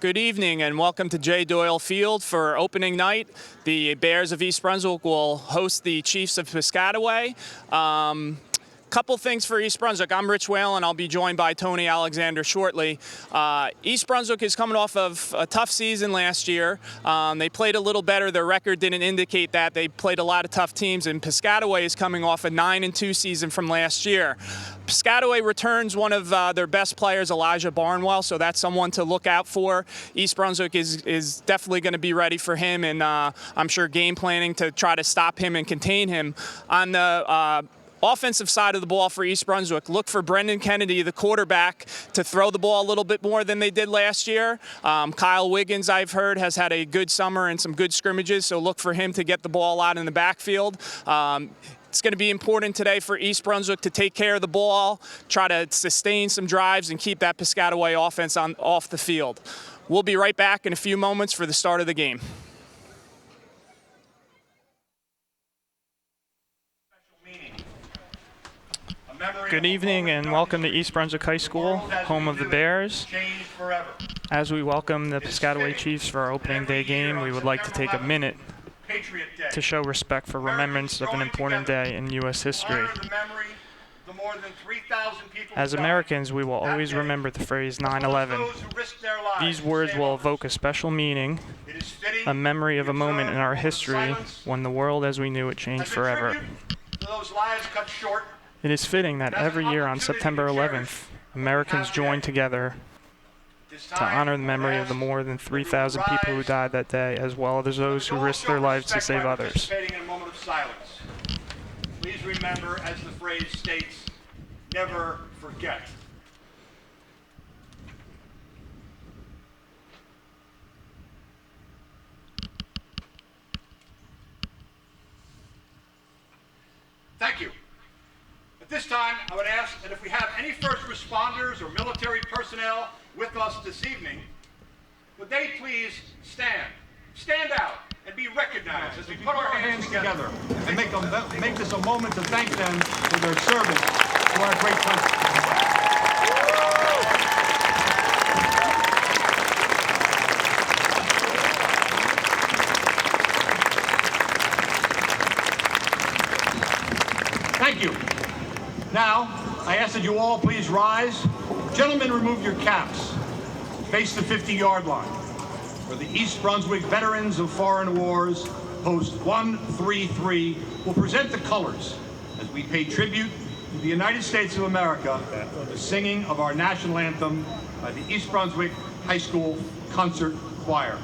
Good evening and welcome to J. Doyle Field for opening night. The Bears of East Brunswick will host the Chiefs of Piscataway. Couple things for East Brunswick. I'm Rich Whalen. I'll be joined by Tony Alexander shortly. East Brunswick is coming off of a tough season last year. They played a little better. Their record didn't indicate that. They played a lot of tough teams, and Piscataway is coming off a 9-2 season from last year. Piscataway returns one of their best players, Elijah Barnwell, so that's someone to look out for. East Brunswick is definitely going to be ready for him, and I'm sure game planning to try to stop him and contain him. On the offensive side of the ball for East Brunswick, look for Brendan Kennedy, the quarterback, to throw the ball a little bit more than they did last year. Kyle Wiggins, I've heard, has had a good summer and some good scrimmages, so look for him to get the ball out in the backfield. It's going to be important today for East Brunswick to take care of the ball, try to sustain some drives, and keep that Piscataway offense off the field. We'll be right back in a few moments for the start of the game. Good evening and welcome to East Brunswick High School, home of the Bears. As we welcome the Piscataway Chiefs for our opening day game, we would like to take a minute to show respect for remembrance of an important day in U.S. history. As Americans, we will always remember the phrase 9/11. These words will evoke a special meaning, a memory of a moment in our history when the world as we knew it changed forever. It is fitting that every year on September 11th, Americans join together to honor the memory of the more than 3,000 people who died that day, as well as those who risked their lives to save others. Please remember, as the phrase states, never forget. Thank you. At this time, I would ask that if we have any first responders or military personnel with us this evening, would they please stand out, and be recognized as we put our hands together and make this a moment to thank them for their service to our great country. Thank you. Now, I ask that you all please rise. Gentlemen, remove your caps. Face the 50-yard line, where the East Brunswick Veterans of Foreign Wars, Post 133, will present the colors as we pay tribute to the United States of America with the singing of our national anthem by the East Brunswick High School Concert Choir.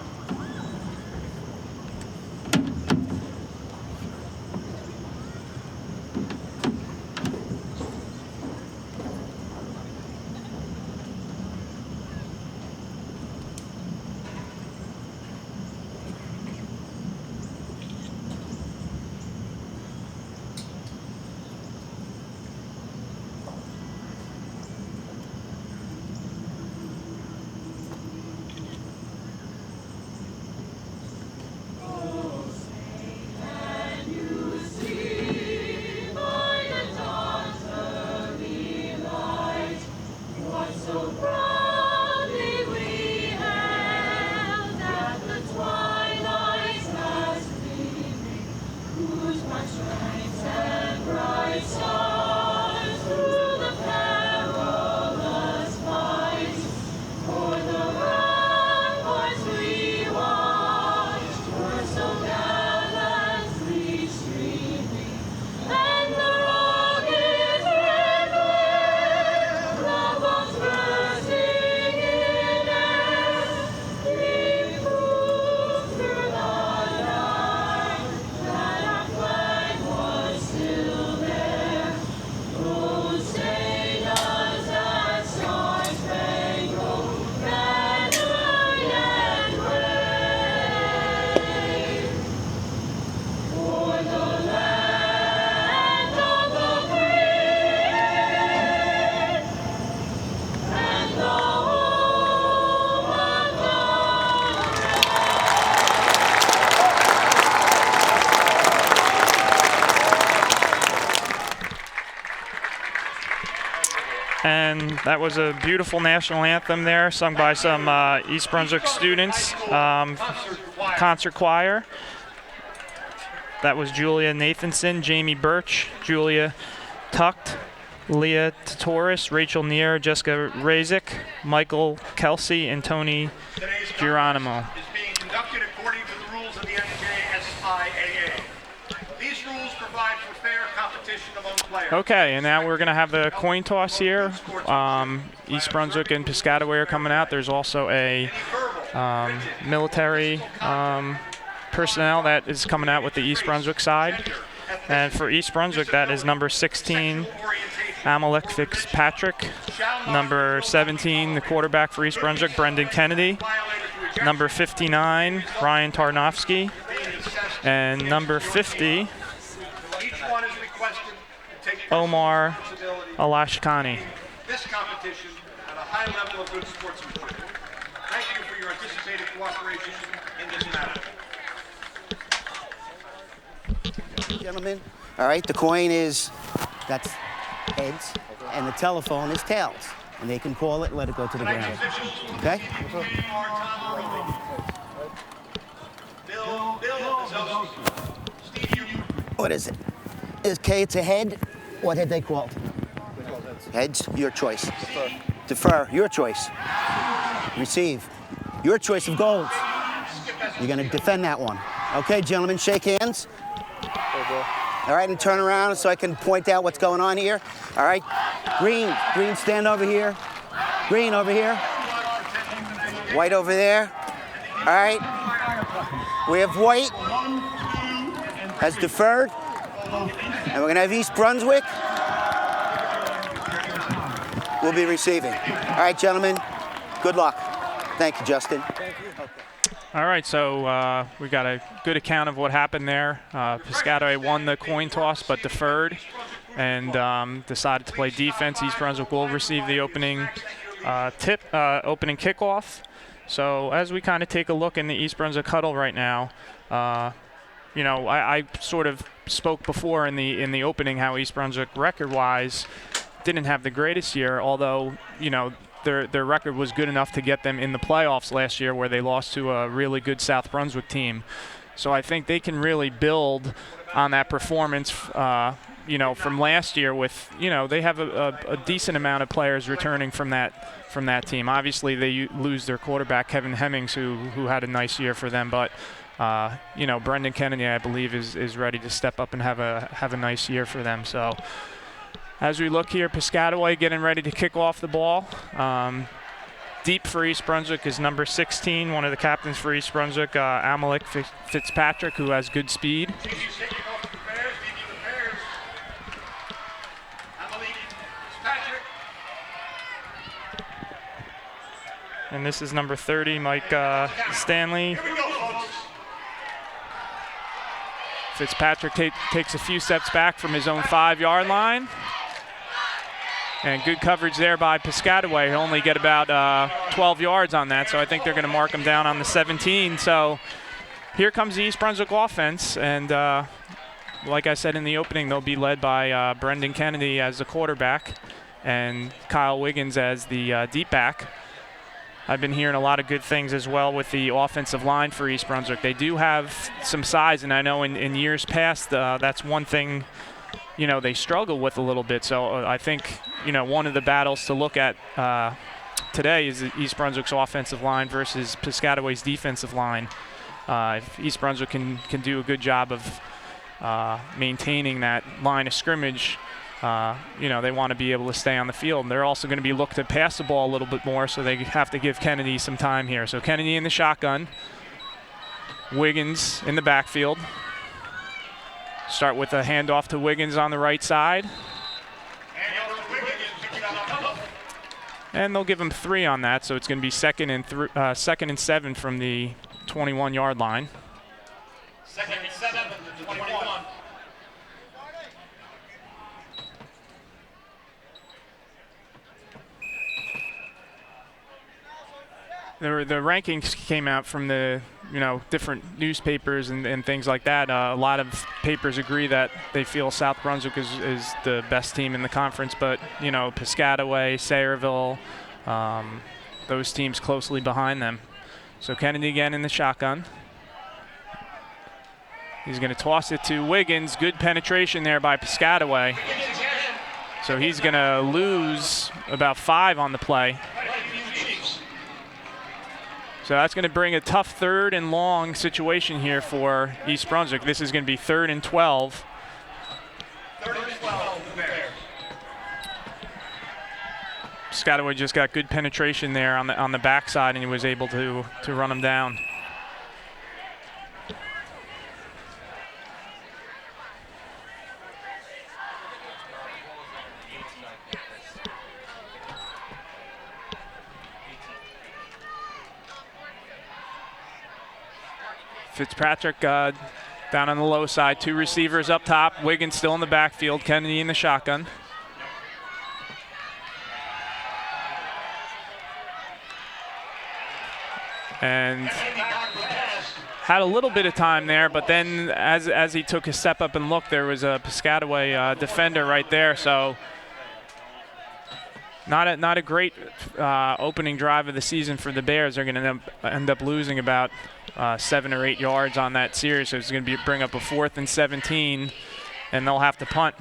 And that was a beautiful national anthem there, sung by some East Brunswick students, concert choir. That was Julia Nathanson, Jamie Birch, Julia Tucht, Leah Tatoris, Rachel Neer, Jessica Razik, Michael Kelsey, and Tony Geronimo. Is being conducted according to the rules of the NJSIAA. These rules provide for fair competition among players. Okay, and now we're going to have the coin toss here. East Brunswick and Piscataway are coming out. There's also a military personnel that is coming out with the East Brunswick side. And for East Brunswick, that is number 16, Amalek Fitzpatrick. Number 17, the quarterback for East Brunswick, Brendan Kennedy. Number 59, Ryan Tarnofsky. And number 50, Omar Alashkani. This competition at a high level of good sportsmanship. Thank you for your anticipated cooperation in this matter. Gentlemen, all right, the coin is, that's heads, and the telephone is tails. And they can call it, let it go to the ground. Okay? What is it? Okay, it's a head. What had they called? Heads, your choice. Defer, your choice. Receive, your choice of gold. You're gonna defend that one. Okay, gentlemen, shake hands. All right, and turn around so I can point out what's going on here. All right, green, stand over here. Green over here. White over there. All right, we have white has deferred. And we're gonna have East Brunswick. We'll be receiving. All right, gentlemen, good luck. Thank you, Justin. Thank you. Okay. All right, so we got a good account of what happened there. Piscataway won the coin toss but deferred and decided to play defense. East Brunswick will receive the opening opening kickoff. So as we kind of take a look in the East Brunswick huddle right now, you know, I sort of spoke before in the opening how East Brunswick record-wise didn't have the greatest year, although, you know, their record was good enough to get them in the playoffs last year where they lost to a really good South Brunswick team. So I think they can really build on that performance, you know, from last year with, you know, they have a decent amount of players returning from that team. Obviously, they lose their quarterback, Kevin Hemmings, who had a nice year for them, but you know, Brendan Kennedy, I believe, is ready to step up and have a nice year for them. So as we look here, Piscataway getting ready to kick off the ball. Deep for East Brunswick is number 16, one of the captains for East Brunswick, Amalek Fitzpatrick, who has good speed. And this is number 30, Mike Stanley. Fitzpatrick takes a few steps back from his own 5-yard line. And good coverage there by Piscataway. He'll only get about 12 yards on that, so I think they're going to mark him down on the 17. So here comes the East Brunswick offense, and like I said in the opening, they'll be led by Brendan Kennedy as the quarterback and Kyle Wiggins as the deep back. I've been hearing a lot of good things as well with the offensive line for East Brunswick. They do have some size, and I know in years past that's one thing, you know, they struggle with a little bit. So I think, you know, one of the battles to look at today is East Brunswick's offensive line versus Piscataway's defensive line. If East Brunswick can do a good job of maintaining that line of scrimmage, you know, they want to be able to stay on the field. And they're also going to be looked to pass the ball a little bit more, so they have to give Kennedy some time here. So Kennedy in the shotgun, Wiggins in the backfield. Start with a handoff to Wiggins on the right side. And they'll give him 3 on that, so it's going to be second and 7 from the 21-yard line. Second and 7 to 21. the rankings came out from the different newspapers and things like that. A lot of papers agree that they feel South Brunswick is the best team in the conference, but Piscataway, Sayreville, those teams closely behind them. So Kennedy again in the shotgun. He's going to toss it to Wiggins. Good penetration there by Piscataway. So he's going to lose about 5 on the play. So that's going to bring a tough 3rd and long situation here for East Brunswick. This is going to be 3rd and 12. 3rd and 12, the Bears. Piscataway just got good penetration there on the backside, and he was able to run him down. Fitzpatrick down on the low side. 2 receivers up top. Wiggins still in the backfield. Kennedy in the shotgun. And had a little bit of time there, but then as he took a step up and looked, there was a Piscataway defender right there. So not a great opening drive of the season for the Bears. They're going to end up losing about 7 or 8 yards on that series. So it's going to bring up a 4th and 17, and they'll have to punt.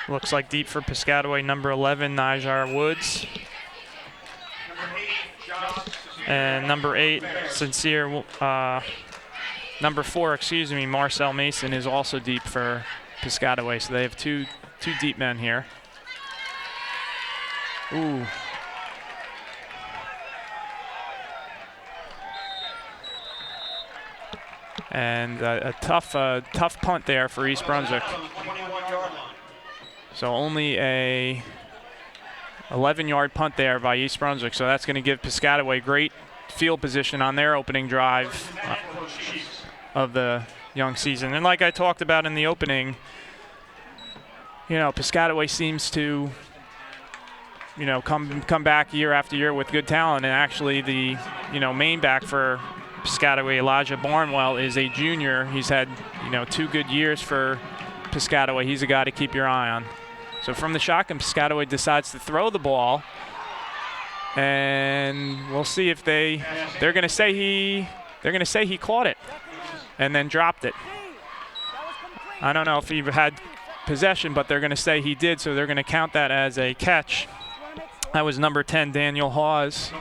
Looks like deep for Piscataway, number 11, Nijar Woods. And number 8, Sincere, number 4, excuse me, Marcel Mason is also deep for Piscataway. So they have two deep men here. Ooh. And a tough punt there for East Brunswick. So only a 11-yard punt there by East Brunswick. So that's going to give Piscataway great field position on their opening drive of the young season. And like I talked about in the opening, Piscataway seems to come back year after year with good talent. And actually the main back for Piscataway, Elijah Barnwell, is a junior. He's had 2 good years for Piscataway. He's a guy to keep your eye on. So from the shotgun, Piscataway decides to throw the ball, and we'll see if they're going to say he caught it and then dropped it. I don't know if he had possession, but they're going to say he did, so they're going to count that as a catch. That was number 10, Daniel Hawes.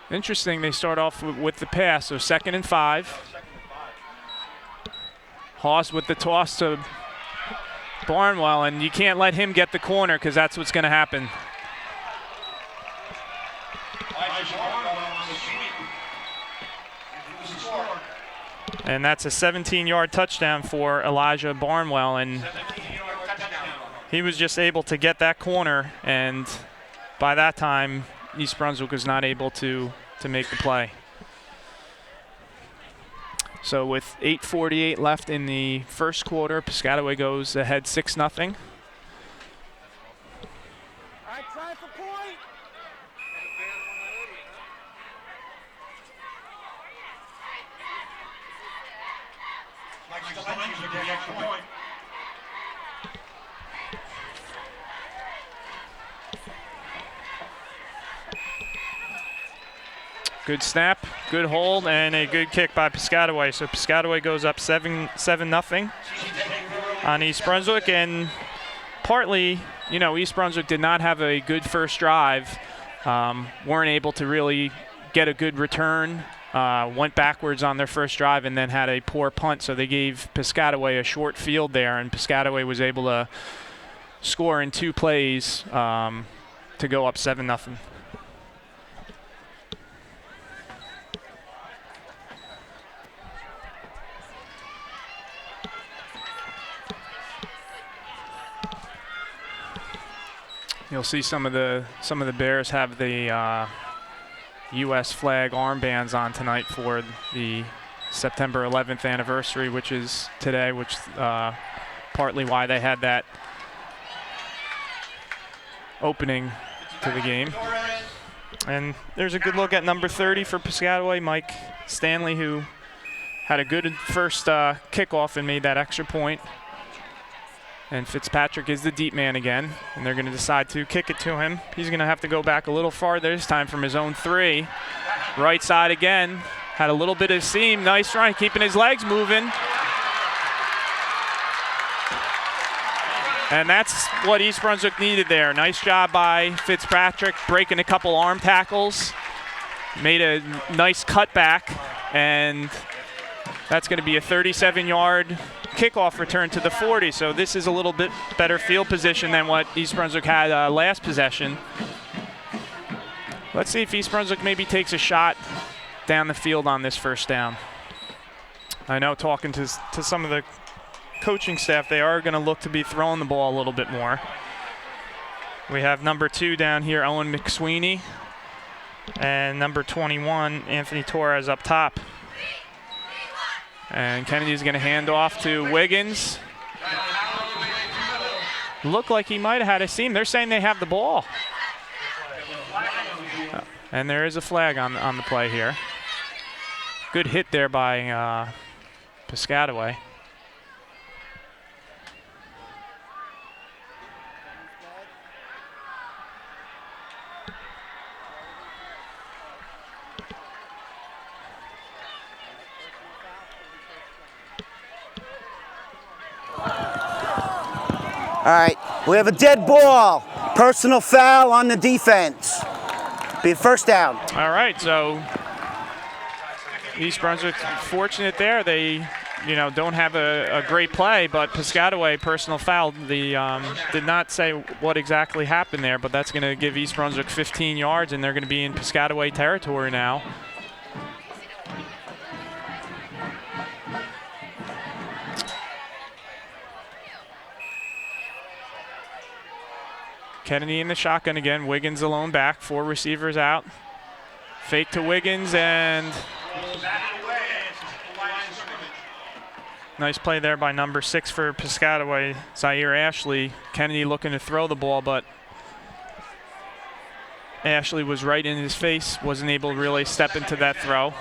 Interesting, they start off with the pass, so 2nd and 5. Hawes with the toss to Barnwell, and you can't let him get the corner because that's what's going to happen. And that's a 17-yard touchdown for Elijah Barnwell, and he was just able to get that corner, and by that time, East Brunswick was not able to make the play. So with 8:48 left in the first quarter, Piscataway goes ahead 6-0. All right, try for point. Good snap, good hold, and a good kick by Piscataway. So Piscataway goes up 7-0 on East Brunswick, and partly, East Brunswick did not have a good first drive, weren't able to really get a good return, went backwards on their first drive, and then had a poor punt. So they gave Piscataway a short field there, and Piscataway was able to score in 2 plays to go up 7-0. You'll see some of the Bears have the U.S. flag armbands on tonight for the September 11th anniversary, which is today, which partly why they had that opening to the game. And there's a good look at number 30 for Piscataway, Mike Stanley, who had a good first kickoff and made that extra point. And Fitzpatrick is the deep man again, and they're going to decide to kick it to him. He's going to have to go back a little farther this time from his own 3. Right side again. Had a little bit of seam. Nice run, keeping his legs moving. And that's what East Brunswick needed there. Nice job by Fitzpatrick, breaking a couple arm tackles. Made a nice cutback, and that's going to be a 37-yard kickoff return to the 40. So this is a little bit better field position than what East Brunswick had last possession. Let's see if East Brunswick maybe takes a shot down the field on this first down. I know, talking to some of the coaching staff, they are going to look to be throwing the ball a little bit more. We have number 2 down here, Owen McSweeney, and number 21, Anthony Torres, up top. And Kennedy's going to hand off to Wiggins. Looked like he might have had a seam. They're saying they have the ball. And there is a flag on the play here. Good hit there by Piscataway. All right, we have a dead ball. Personal foul on the defense. Be a first down. All right, so East Brunswick fortunate there. They, don't have a great play, but Piscataway personal foul. The did not say what exactly happened there, but that's going to give East Brunswick 15 yards, and they're going to be in Piscataway territory now. Kennedy in the shotgun again. Wiggins alone back. 4 receivers out. Fake to Wiggins, and nice play there by number 6 for Piscataway, Zaire Ashley. Kennedy looking to throw the ball, but Ashley was right in his face. Wasn't able to really step into that throw.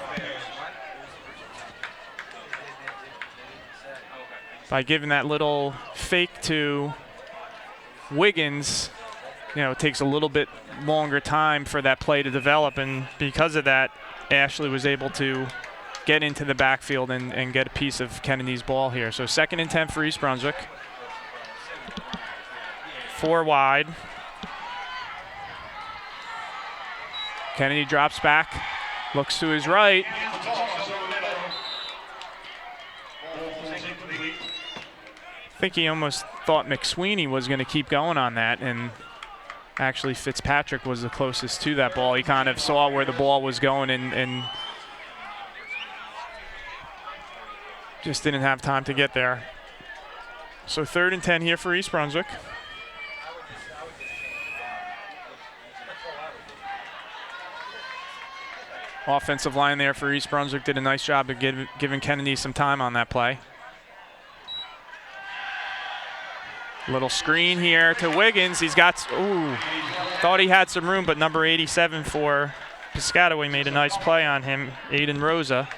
By giving that little fake to Wiggins, it takes a little bit longer time for that play to develop, and because of that, Ashley was able to get into the backfield and get a piece of Kennedy's ball here. So 2nd and 10 for East Brunswick. 4 wide. Kennedy drops back, looks to his right. I think he almost thought McSweeney was going to keep going on that, and actually Fitzpatrick was the closest to that ball. He kind of saw where the ball was going and just didn't have time to get there. So 3rd and 10 here for East Brunswick. Offensive line there for East Brunswick did a nice job of giving Kennedy some time on that play. Little screen here to Wiggins. He's got, thought he had some room, but number 87 for Piscataway made a nice play on him, Aiden Rosa.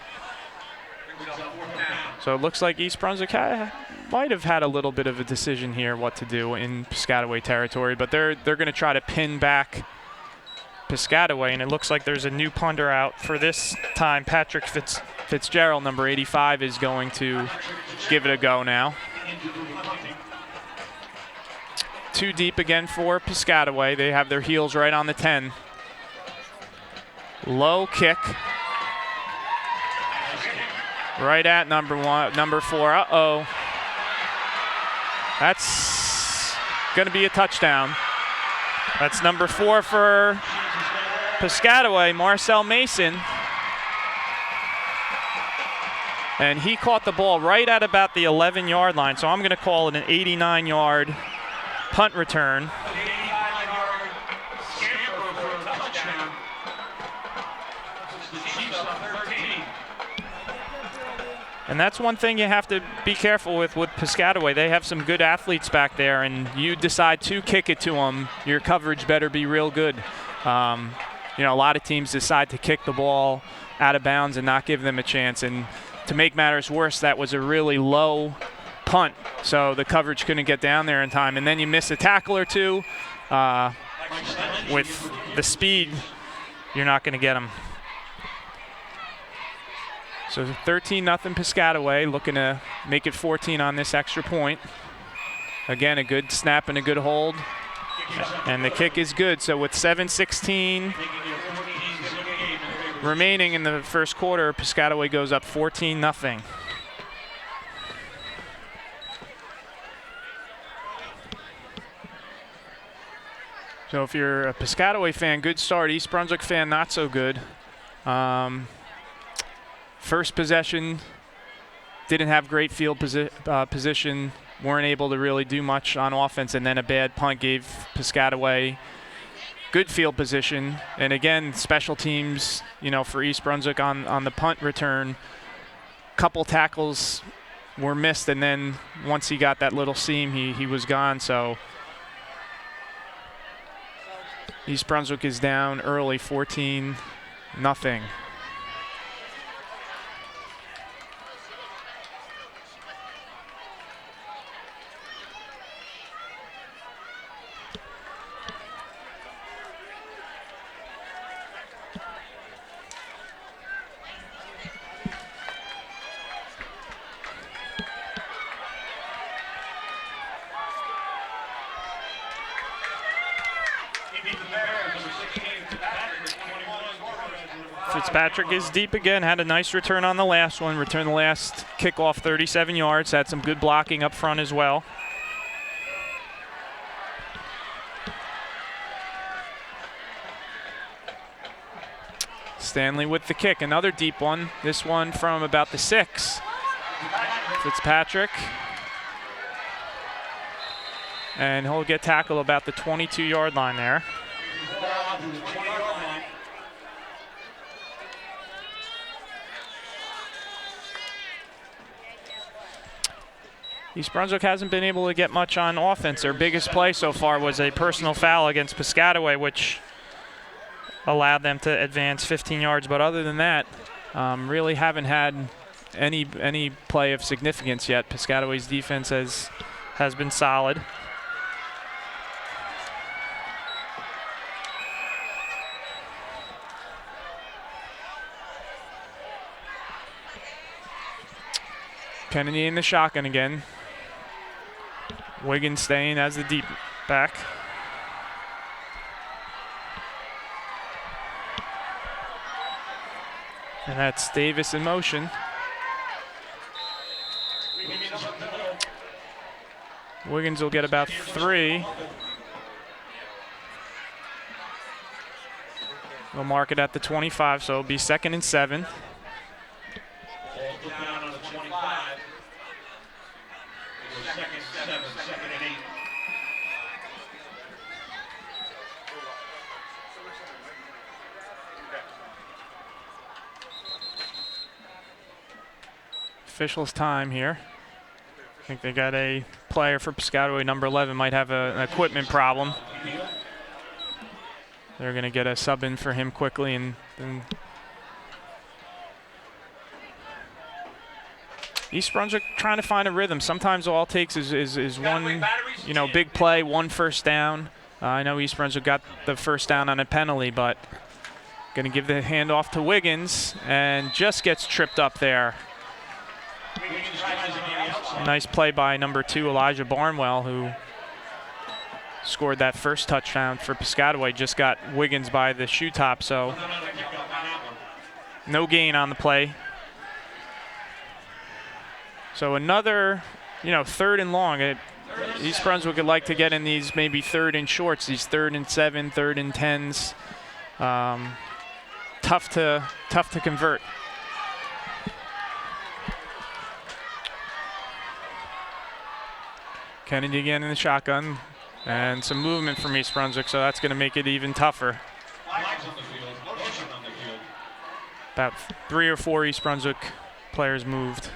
So it looks like East Brunswick might have had a little bit of a decision here what to do in Piscataway territory, but they're going to try to pin back Piscataway, and it looks like there's a new punter out for this time. Patrick Fitzgerald, number 85, is going to give it a go now. 2 deep again for Piscataway. They have their heels right on the 10. Low kick. Right at number 4. Uh-oh. That's going to be a touchdown. That's number 4 for Piscataway, Marcel Mason. And he caught the ball right at about the 11-yard line, so I'm going to call it an 89-yard punt return. And that's one thing you have to be careful with Piscataway. They have some good athletes back there, and you decide to kick it to them, your coverage better be real good. You know, a lot of teams decide to kick the ball out of bounds and not give them a chance. And to make matters worse, that was a really low punt, so the coverage couldn't get down there in time. And then you miss a tackle or two. With the speed, you're not going to get them. So 13-0 Piscataway, looking to make it 14 on this extra point. Again, a good snap and a good hold. And the kick is good. So with 7:16 remaining in the first quarter, Piscataway goes up 14-0. So if you're a Piscataway fan, good start. East Brunswick fan, not so good. First possession, didn't have great field position, weren't able to really do much on offense, and then a bad punt gave Piscataway good field position. And again, special teams, you know, for East Brunswick on the punt return, couple tackles were missed, and then once he got that little seam, he was gone. So East Brunswick is down early, 14-0. Fitzpatrick is deep again, had a nice return on the last one, returned the last kickoff 37 yards, had some good blocking up front as well. Stanley with the kick, another deep one, this one from about the 6. Fitzpatrick. And he'll get tackled about the 22-yard line there. East Brunswick hasn't been able to get much on offense. Their biggest play so far was a personal foul against Piscataway, which allowed them to advance 15 yards. But other than that, really haven't had any play of significance yet. Piscataway's defense has been solid. Kennedy in the shotgun again. Wiggins staying as the deep back. And that's Davis in motion. Wiggins will get about 3. We'll mark it at the 25, so it'll be 2nd and 7. Officials time here. I think they got a player for Piscataway, number 11, might have an equipment problem. They're going to get a sub in for him quickly, and then East Brunswick trying to find a rhythm. Sometimes all it takes is one, big play, one first down. I know East Brunswick got the first down on a penalty, but going to give the handoff to Wiggins and just gets tripped up there. Nice play by number 2, Elijah Barnwell, who scored that first touchdown for Piscataway. Just got Wiggins by the shoe top, so no gain on the play. So another, 3rd and long. East Brunswick would like to get in these maybe 3rd and shorts, these 3rd and 7, 3rd and 10s. Tough to convert. Kennedy again in the shotgun, and some movement from East Brunswick, so that's going to make it even tougher. About 3 or 4 East Brunswick players moved.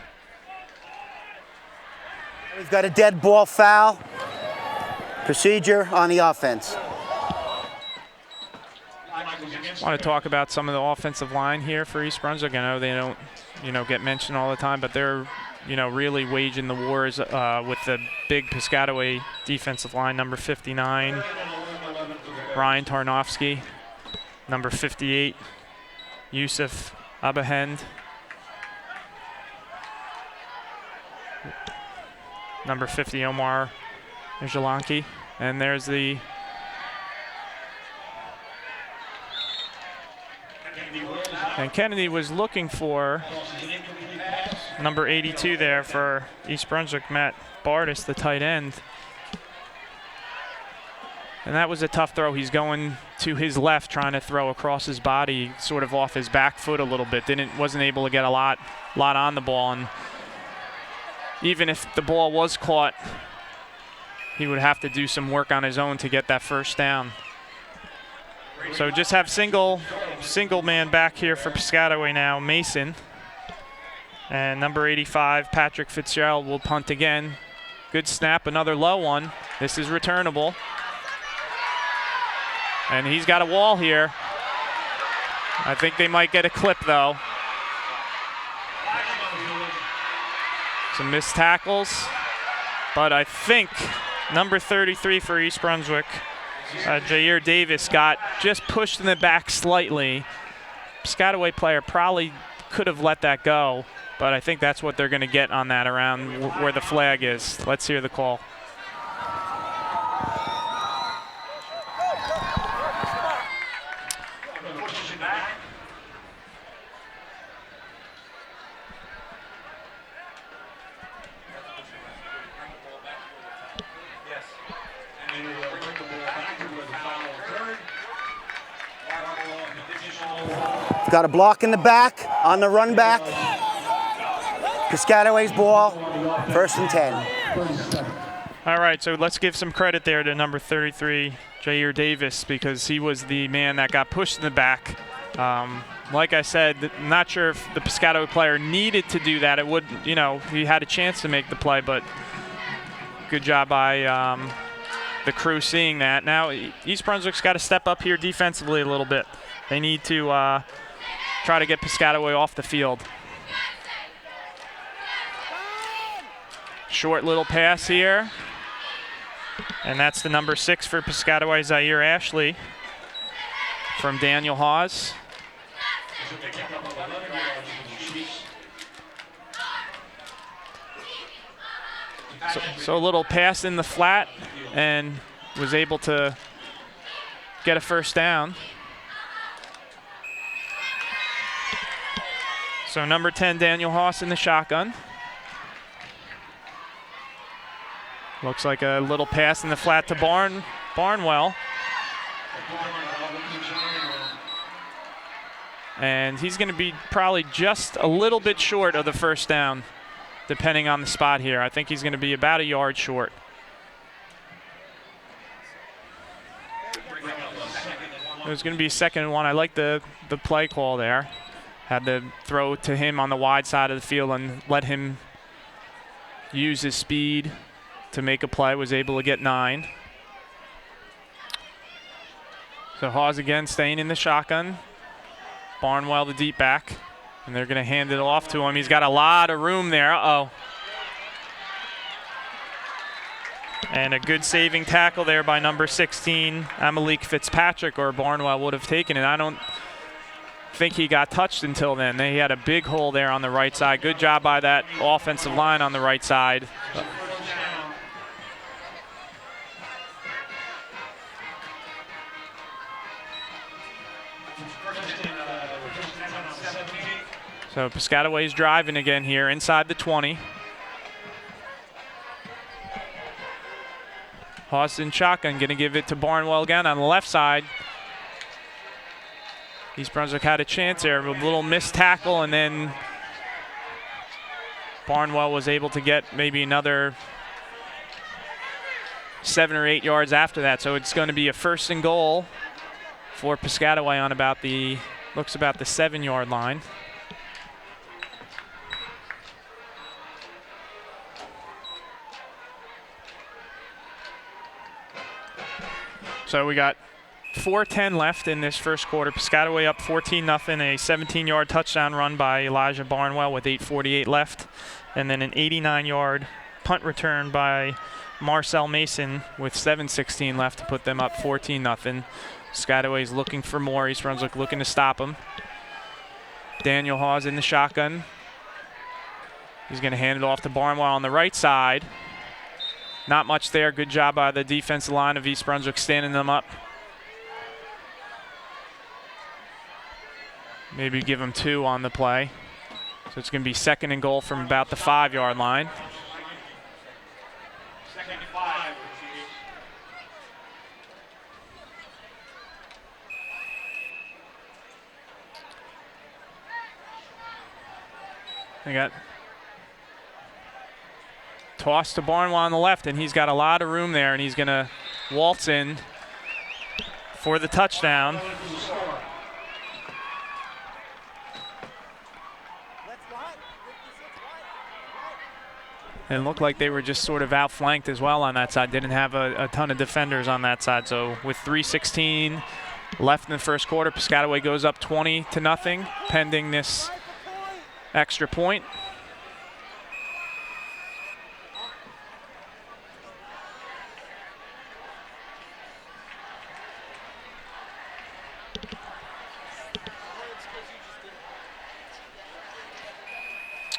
We've got a dead ball foul. Procedure on the offense. I want to talk about some of the offensive line here for East Brunswick. I know they don't, get mentioned all the time, but they're, really waging the wars with the big Piscataway defensive line. Number 59, Ryan Tarnofsky. Number 58, Yusuf Abahend. Number 50, Omar Jalanki. And there's the and Kennedy was looking for number 82 there for East Brunswick, Matt Bardis, the tight end. And that was a tough throw. He's going to his left, trying to throw across his body, sort of off his back foot a little bit. Wasn't able to get a lot on the ball. And even if the ball was caught, he would have to do some work on his own to get that first down. So just have single man back here for Piscataway now, Mason. And number 85, Patrick Fitzgerald, will punt again. Good snap, another low one. This is returnable. And he's got a wall here. I think they might get a clip, though. Some missed tackles. But I think number 33 for East Brunswick, Jair Davis, got just pushed in the back slightly. Piscataway player probably could have let that go, but I think that's what they're going to get on that around where the flag is. Let's hear the call. Got a block in the back on the run back. Piscataway's ball, 1st and 10. All right, so let's give some credit there to number 33, Jair Davis, because he was the man that got pushed in the back. Like I said, not sure if the Piscataway player needed to do that. It would, he had a chance to make the play, but good job by the crew seeing that. Now, East Brunswick's got to step up here defensively a little bit. They need to try to get Piscataway off the field. Short little pass here. And that's the number 6 for Piscataway, Zaire Ashley, from Daniel Hawes. So a little pass in the flat and was able to get a first down. So number 10, Daniel Haas in the shotgun. Looks like a little pass in the flat to Barnwell. And he's going to be probably just a little bit short of the first down, depending on the spot here. I think he's going to be about a yard short. There's going to be a 2nd and 1. I like the play call there. Had to throw to him on the wide side of the field and let him use his speed to make a play. Was able to get 9. So Hawes again staying in the shotgun. Barnwell the deep back. And they're going to hand it off to him. He's got a lot of room there. Uh-oh. And a good saving tackle there by number 16, Amalik Fitzpatrick, or Barnwell would have taken it. I don't think he got touched until then. They had a big hole there on the right side. Good job by that offensive line on the right side. So Piscataway's driving again here inside the 20. Austin shotgun, going to give it to Barnwell again on the left side. East Brunswick had a chance there, a little missed tackle, and then Barnwell was able to get maybe another 7 or 8 yards after that. So it's going to be a 1st and goal for Piscataway on about the 7-yard line. So we got 4:10 left in this first quarter. Piscataway up 14-0, a 17-yard touchdown run by Elijah Barnwell with 8:48 left, and then an 89-yard punt return by Marcel Mason with 7:16 left to put them up 14-0. Piscataway's looking for more. East Brunswick looking to stop him. Daniel Hawes in the shotgun. He's going to hand it off to Barnwell on the right side. Not much there. Good job by the defensive line of East Brunswick standing them up. Maybe give them 2 on the play. So it's going to be 2nd and goal from about the 5-yard line. They got tossed to Barnwell on the left, and he's got a lot of room there, and he's going to waltz in for the touchdown. And it looked like they were just sort of outflanked as well on that side. Didn't have a ton of defenders on that side. So with 3:16 left in the first quarter, Piscataway goes up 20-0, pending this extra point.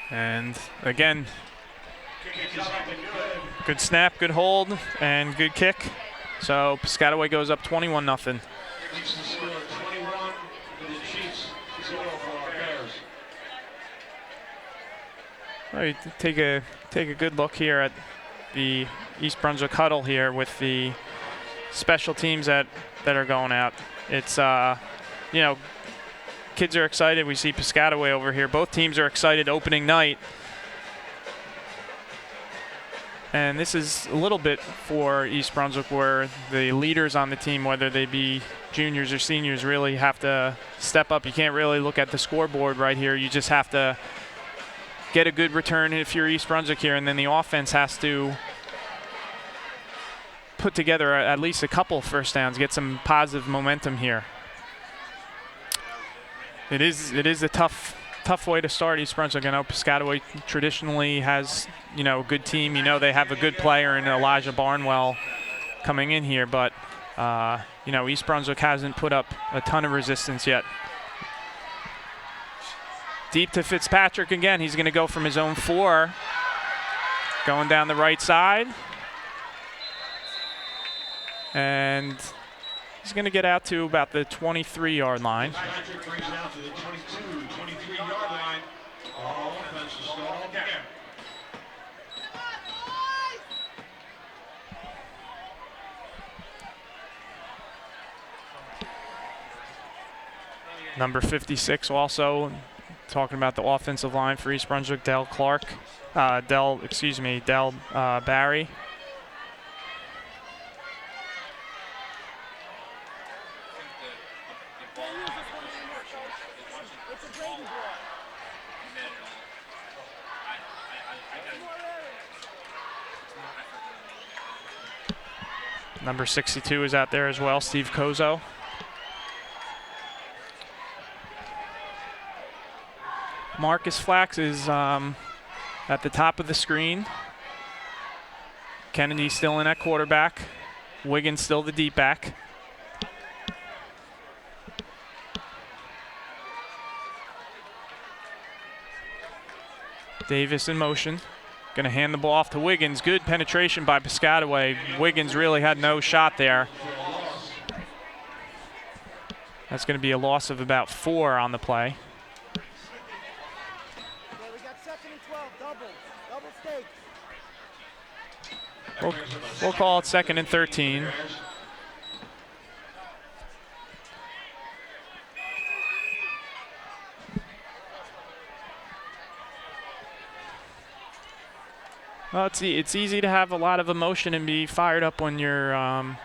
And again, good snap, good hold, and good kick. So Piscataway goes up 21-0. All right, take a good look here at the East Brunswick huddle here with the special teams that are going out. It's you know, kids are excited. We see Piscataway over here. Both teams are excited opening night. And this is a little bit for East Brunswick where the leaders on the team, whether they be juniors or seniors, really have to step up. You can't really look at the scoreboard right here. You just have to get a good return if you're East Brunswick here, and then the offense has to put together at least a couple first downs, get some positive momentum here. It is a tough way to start East Brunswick. I know Piscataway traditionally has, you know, a good team. You know, they have a good player in Elijah Barnwell coming in here, but you know, East Brunswick hasn't put up a ton of resistance yet. Deep to Fitzpatrick again. He's going to go from his own 4, going down the right side, and he's going to get out to about the 23-yard line. Patrick brings down to the 23-yard line. All offense is stalled again. Number 56 also talking about the offensive line for East Brunswick, Dell Barry. Number 62 is out there as well, Steve Kozo. Marcus Flax is at the top of the screen. Kennedy still in at quarterback. Wiggins still the deep back. Davis in motion. Going to hand the ball off to Wiggins. Good penetration by Piscataway. Wiggins really had no shot there. That's going to be a loss of about 4 on the play. We'll call it 2nd and 13. Well, it's easy to have a lot of emotion and be fired up when you're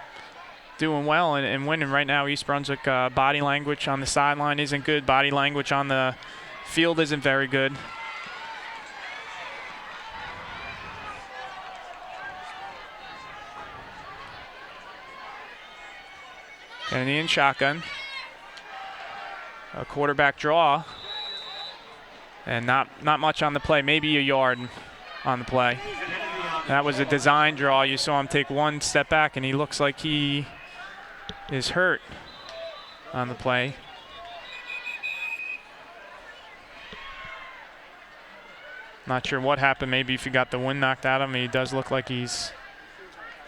doing well and winning. Right now, East Brunswick body language on the sideline isn't good. Body language on the field isn't very good. Kennedy in shotgun. A quarterback draw. And not much on the play, maybe a yard on the play. That was a design draw. You saw him take one step back, and he looks like he is hurt on the play. Not sure what happened. Maybe if he got the wind knocked out of him, he does look like he's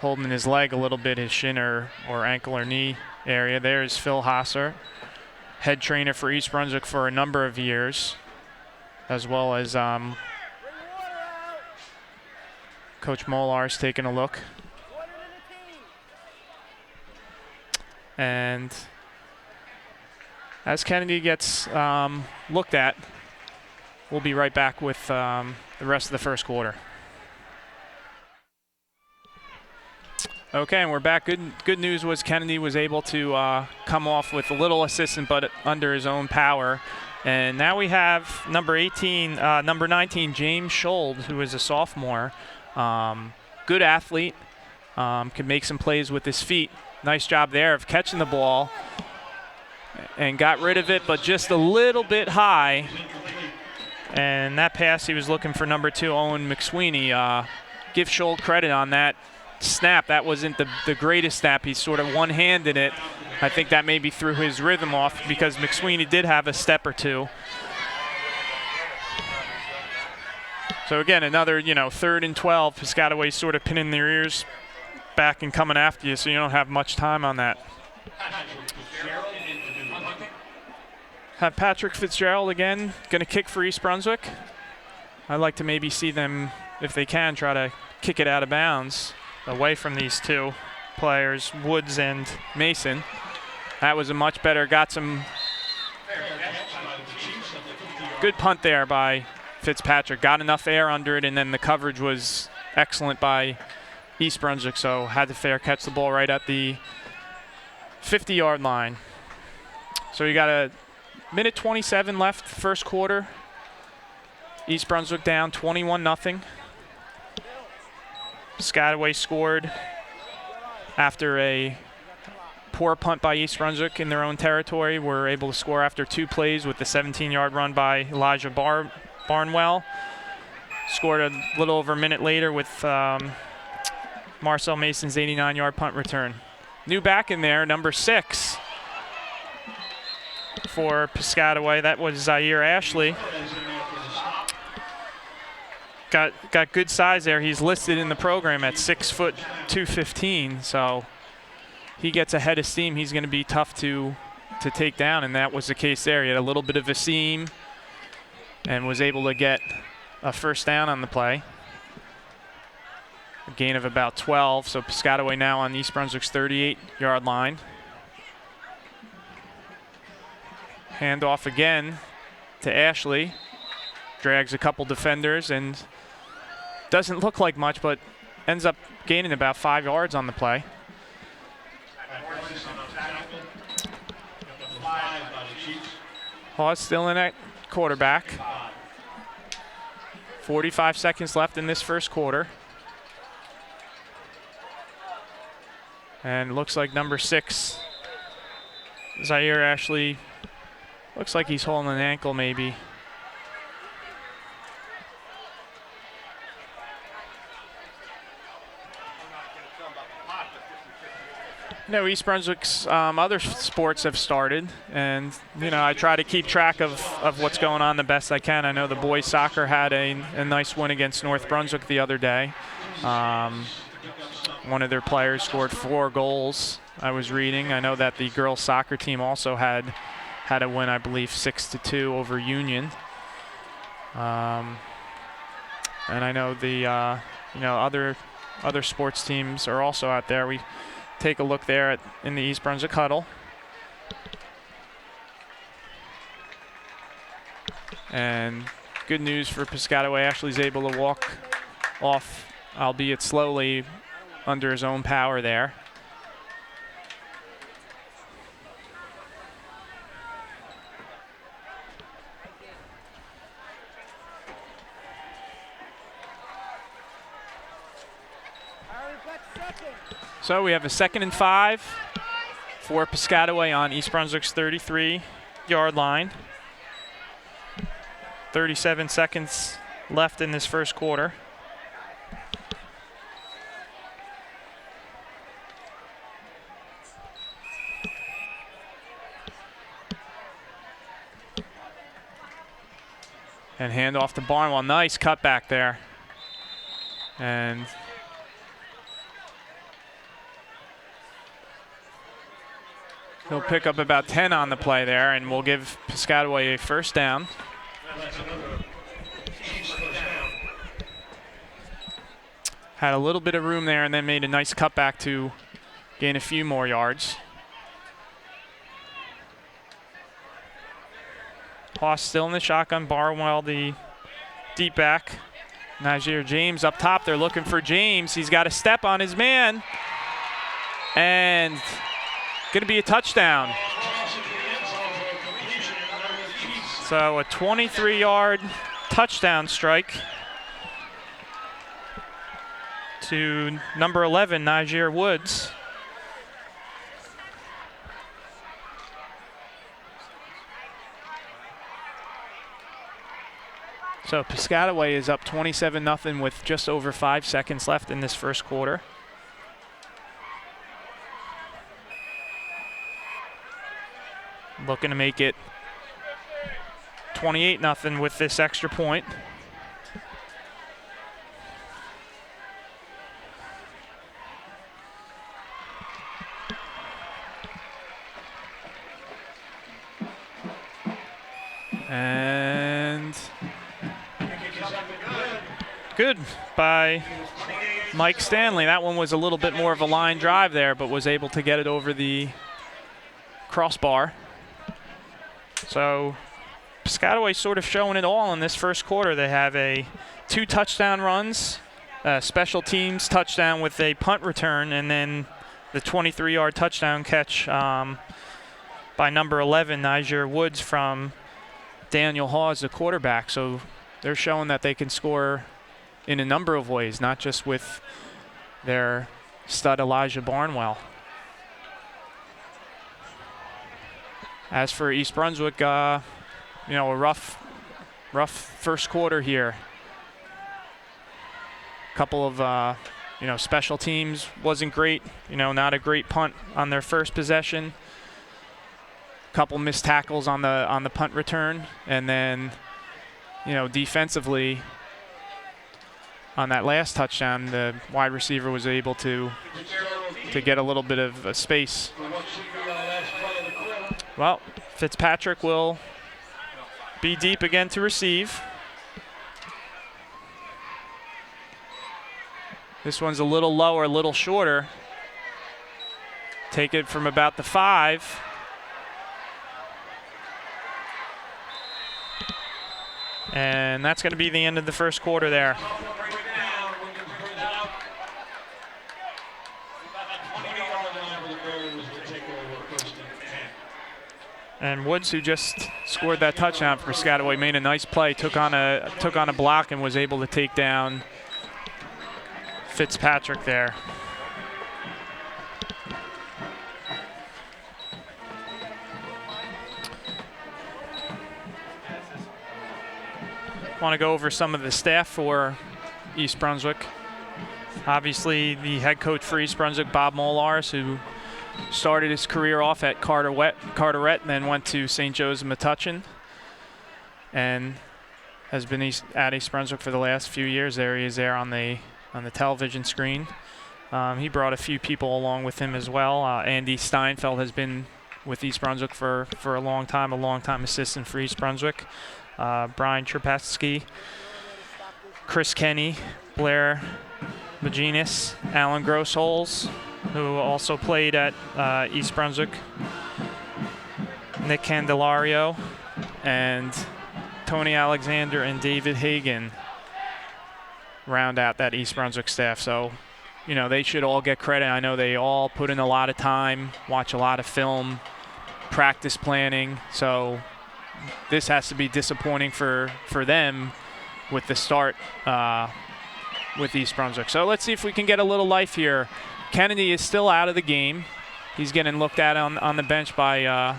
holding his leg a little bit, his shin or ankle or knee area. There's Phil Hosser, head trainer for East Brunswick for a number of years, as well as Coach Molar's taking a look. And as Kennedy gets looked at, we'll be right back with the rest of the first quarter. Okay, and we're back. Good news was Kennedy was able to come off with a little assistance, but under his own power. And now we have number 19, James Schold, who is a sophomore. Good athlete, can make some plays with his feet. Nice job there of catching the ball and got rid of it, but just a little bit high. And that pass, he was looking for number 2, Owen McSweeney. Give Schold credit on that snap. That wasn't the greatest snap. He sort of one-handed it. I think that maybe threw his rhythm off because McSweeney did have a step or two. So again, another 3rd and 12. Piscataway sort of pinning their ears back and coming after you, so you don't have much time on that. Have Patrick Fitzgerald again, going to kick for East Brunswick. I'd like to maybe see them, if they can, try to kick it out of bounds away from these two players, Woods and Mason. That was a much better, got some good punt there by Fitzpatrick. Got enough air under it, and then the coverage was excellent by East Brunswick, so had to fair catch the ball right at the 50-yard line. So you got a minute 27 left, first quarter. East Brunswick down 21-0. Piscataway scored after a poor punt by East Brunswick in their own territory. Were able to score after 2 plays with the 17-yard run by Elijah Barnwell. Scored a little over a minute later with Marcel Mason's 89-yard punt return. New back in there, number 6 for Piscataway. That was Zaire Ashley. Got good size there. He's listed in the program at 6 foot 215, so he gets a head of steam. He's going to be tough to take down, and that was the case there. He had a little bit of a seam and was able to get a first down on the play. A gain of about 12, so Piscataway now on East Brunswick's 38-yard line. Handoff again to Ashley. Drags a couple defenders and doesn't look like much, but ends up gaining about 5 yards on the play. Hawes still in at quarterback. 45 seconds left in this first quarter. And looks like number 6, Zaire Ashley, looks like he's holding an ankle maybe. No, East Brunswick's other sports have started, and I try to keep track of what's going on the best I can. I know the boys soccer had a nice win against North Brunswick the other day. One of their players scored 4 goals, I was reading. I know that the girls soccer team also had a win, I believe 6-2 over Union. And I know the other sports teams are also out there. We take a look there in the East Brunswick huddle. And good news for Piscataway. Ashley's able to walk off, albeit slowly, under his own power there. So we have a 2nd and 5 for Piscataway on East Brunswick's 33-yard line. 37 seconds left in this first quarter. And hand off to Barnwell. Nice cutback there. And he'll pick up about 10 on the play there, and we'll give Piscataway a first down. Had a little bit of room there and then made a nice cutback to gain a few more yards. Haas still in the shotgun. Barnwell, the deep back. Niger James up top. They're looking for James. He's got a step on his man. And going to be a touchdown. So a 23-yard touchdown strike to number 11, Niger Woods. So Piscataway is up 27-0 with just over 5 seconds left in this first quarter. Looking to make it 28-0 with this extra point. And good by Mike Stanley. That one was a little bit more of a line drive there, but was able to get it over the crossbar. So Piscataway sort of showing it all in this first quarter. They have 2 touchdown runs, special teams touchdown with a punt return, and then the 23-yard touchdown catch by number 11, Niger Woods, from Daniel Hawes, the quarterback. So they're showing that they can score in a number of ways, not just with their stud Elijah Barnwell. As for East Brunswick, a rough first quarter here. Couple of special teams wasn't great. Not a great punt on their first possession. Couple missed tackles on the punt return, and then defensively on that last touchdown, the wide receiver was able to get a little bit of space. Well, Fitzpatrick will be deep again to receive. This one's a little lower, a little shorter. Take it from about the 5. And that's going to be the end of the first quarter there. And Woods, who just scored that touchdown for Piscataway, made a nice play, took on a block and was able to take down Fitzpatrick there. Want to go over some of the staff for East Brunswick. Obviously, the head coach for East Brunswick, Bob Molars, who started his career off at Carteret and then went to St. Joe's Metuchen and has been at East Brunswick for the last few years. There he is there on the television screen. He brought a few people along with him as well. Andy Steinfeld has been with East Brunswick for a long time assistant for East Brunswick. Brian Trepetsky, Chris Kenny, Blair Maginis, Alan Grossholes, who also played at East Brunswick, Nick Candelario, and Tony Alexander and David Hagan round out that East Brunswick staff. So, they should all get credit. I know they all put in a lot of time, watch a lot of film, practice planning. So this has to be disappointing for them with the start with East Brunswick. So let's see if we can get a little life here. Kennedy is still out of the game. he's getting looked at on the bench by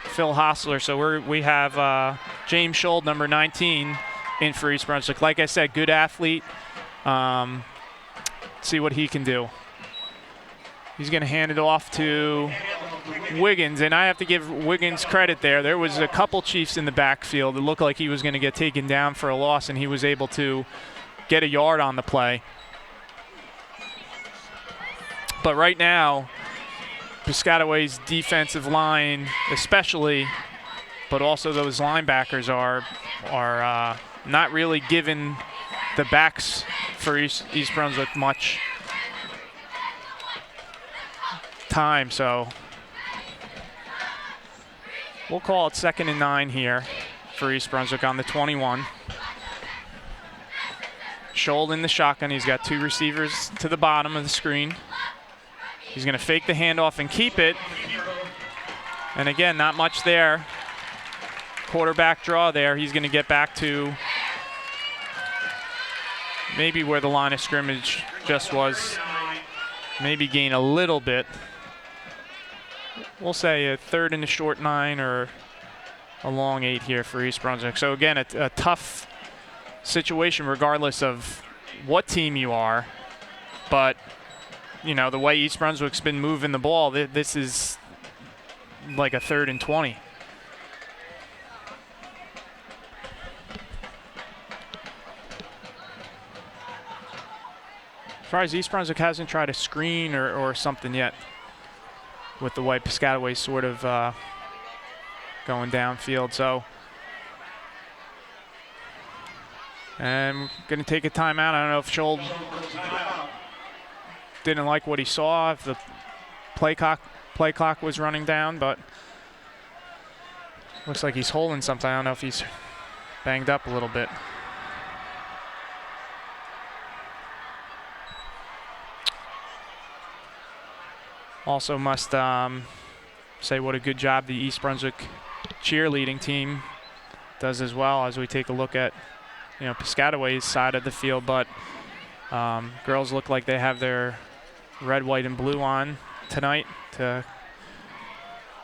Phil Hostler. So we have James Schold, number 19, in for East Brunswick. Like I said, good athlete. See what he can do. He's going to hand it off to Wiggins, and I have to give Wiggins credit there. There was a couple Chiefs in the backfield. It looked like he was going to get taken down for a loss, and he was able to get a yard on the play. But right now, Piscataway's defensive line especially, but also those linebackers are not really giving the backs for East Brunswick much time, so we'll call it 2nd and 9 here for East Brunswick on the 21. Schold in the shotgun. He's got 2 receivers to the bottom of the screen. He's going to fake the handoff and keep it. And again, not much there. Quarterback draw there. He's going to get back to maybe where the line of scrimmage just was. Maybe gain a little bit. We'll say a 3rd and a short 9 or a long 8 here for East Brunswick. So again, a tough situation regardless of what team you are. But, you know, the way East Brunswick's been moving the ball, this is like a 3rd and 20. As far as East Brunswick hasn't tried a screen or something yet, with the way Piscataway sort of going downfield. So, and going to take a timeout. I don't know if Schold didn't like what he saw, if the play clock was running down, but looks like he's holding something. I don't know if he's banged up a little bit. Also must say what a good job the East Brunswick cheerleading team does as well, as we take a look at, you know, Piscataway's side of the field. But girls look like they have their red, white, and blue on tonight to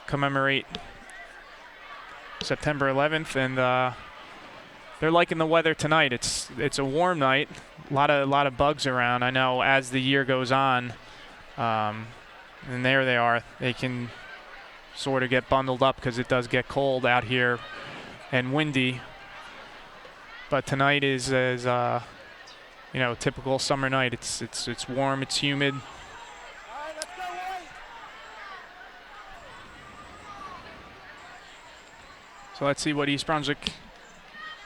commemorate September 11th, and they're liking the weather tonight. It's a warm night, a lot of bugs around. I know as the year goes on. And there they are. They can sort of get bundled up because it does get cold out here and windy. But tonight is you know, typical summer night. It's warm, it's humid. So let's see what East Brunswick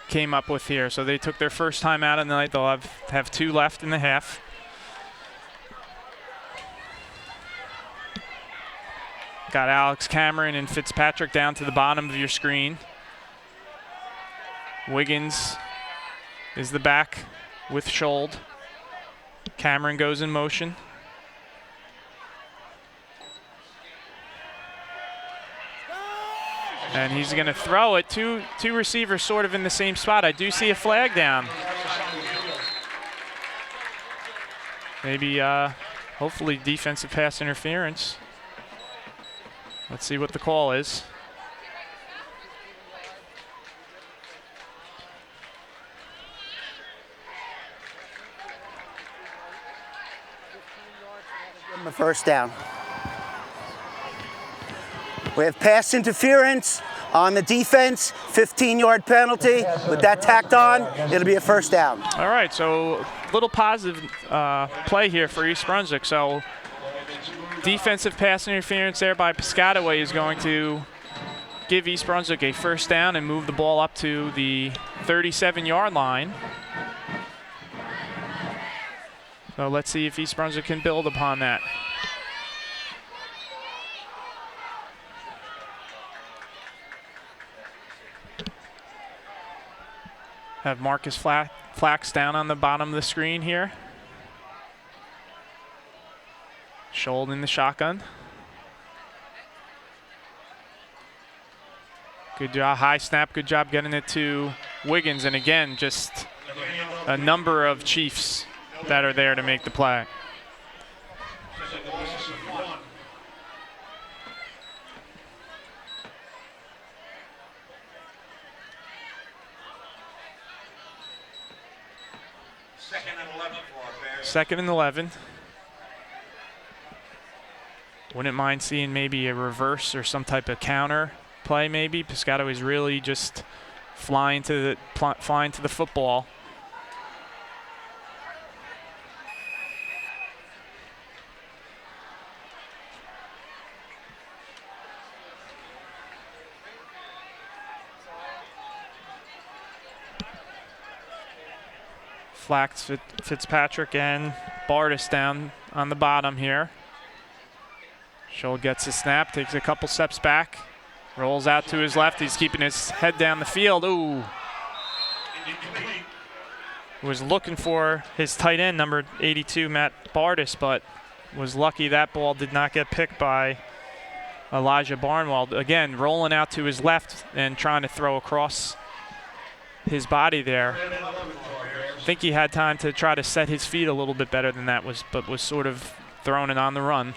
came up with here. So they took their first time out of the night. They'll have 2 left in the half. Got Alex Cameron and Fitzpatrick down to the bottom of your screen. Wiggins is the back with Schold. Cameron goes in motion. And he's going to throw it. Two receivers sort of in the same spot. I do see a flag down. Maybe, hopefully, defensive pass interference. Let's see what the call is. Give them a first down. We have pass interference on the defense, 15-yard penalty. With that tacked on, it'll be a first down. All right, so a little positive play here for East Brunswick. So defensive pass interference there by Piscataway is going to give East Brunswick a first down and move the ball up to the 37-yard line. So let's see if East Brunswick can build upon that. Have Marcus Flax down on the bottom of the screen here. Schold in the shotgun. Good job, high snap, good job getting it to Wiggins. And again, just a number of Chiefs that are there to make the play. 2nd and 11. Wouldn't mind seeing maybe a reverse or some type of counter play maybe. Piscataway's really just flying to the football. Flax, Fitzpatrick, and Bardis down on the bottom here. Scholl gets a snap, takes a couple steps back, rolls out to his left. He's keeping his head down the field. Ooh. Was looking for his tight end, number 82, Matt Bardis, but was lucky that ball did not get picked by Elijah Barnwell. Again, rolling out to his left and trying to throw across his body there. I think he had time to try to set his feet a little bit better than that, but was sort of throwing it on the run.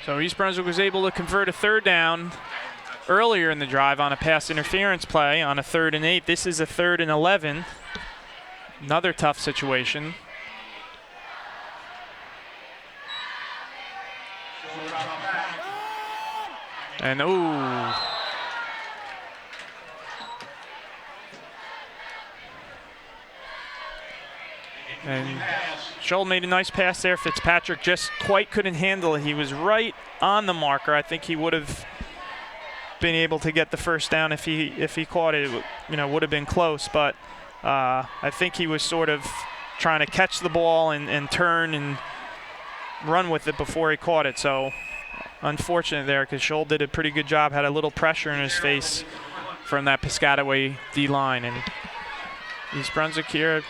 So East Brunswick was able to convert a 3rd down earlier in the drive on a pass interference play on a 3rd and 8. This is a 3rd and 11. Another tough situation. And ooh. And Scholl made a nice pass there. Fitzpatrick just quite couldn't handle it. He was right on the marker. I think he would have been able to get the 1st down if he caught it. It would have been close, but I think he was sort of trying to catch the ball and turn and run with it before he caught it. So unfortunate there, because Scholl did a pretty good job, had a little pressure in his face from that Piscataway D-line. And East Brunswick here,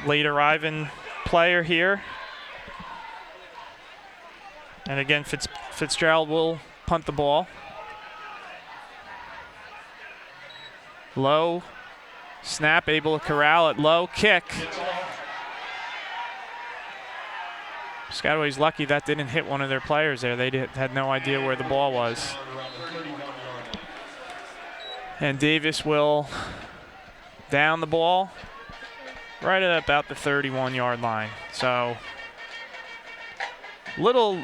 late arriving player here. And again, Fitzgerald will punt the ball. Low snap, able to corral it. Low kick. Piscataway's lucky that didn't hit one of their players there. They had no idea where the ball was. And Davis will down the ball right at about the 31-yard line. So little,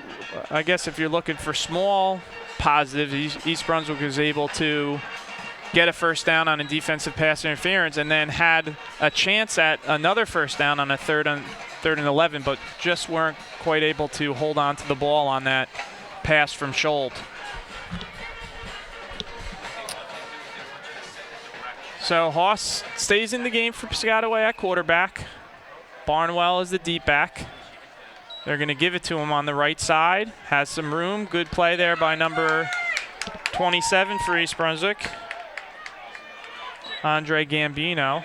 I guess if you're looking for small positives, East Brunswick was able to get a 1st down on a defensive pass interference and then had a chance at another 1st down on a 3rd and 11, but just weren't quite able to hold on to the ball on that pass from Scholl. So Haas stays in the game for Piscataway at quarterback. Barnwell is the deep back. They're going to give it to him on the right side. Has some room. Good play there by number 27 for East Brunswick, Andre Gambino.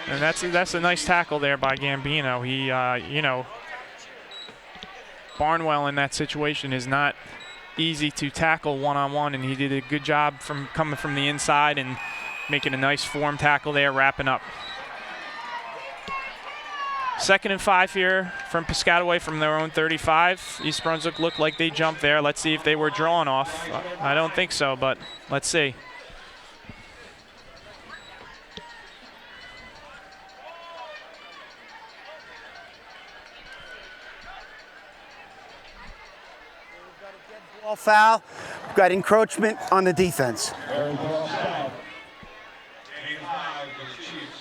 And that's a nice tackle there by Gambino. He, Barnwell in that situation is not easy to tackle one-on-one, and he did a good job from coming from the inside and making a nice form tackle there, wrapping up. 2nd and 5 here from Piscataway from their own 35. East Brunswick looked like they jumped there. Let's see if they were drawn off. I don't think so, but let's see. Ball foul. We've got encroachment on the defense.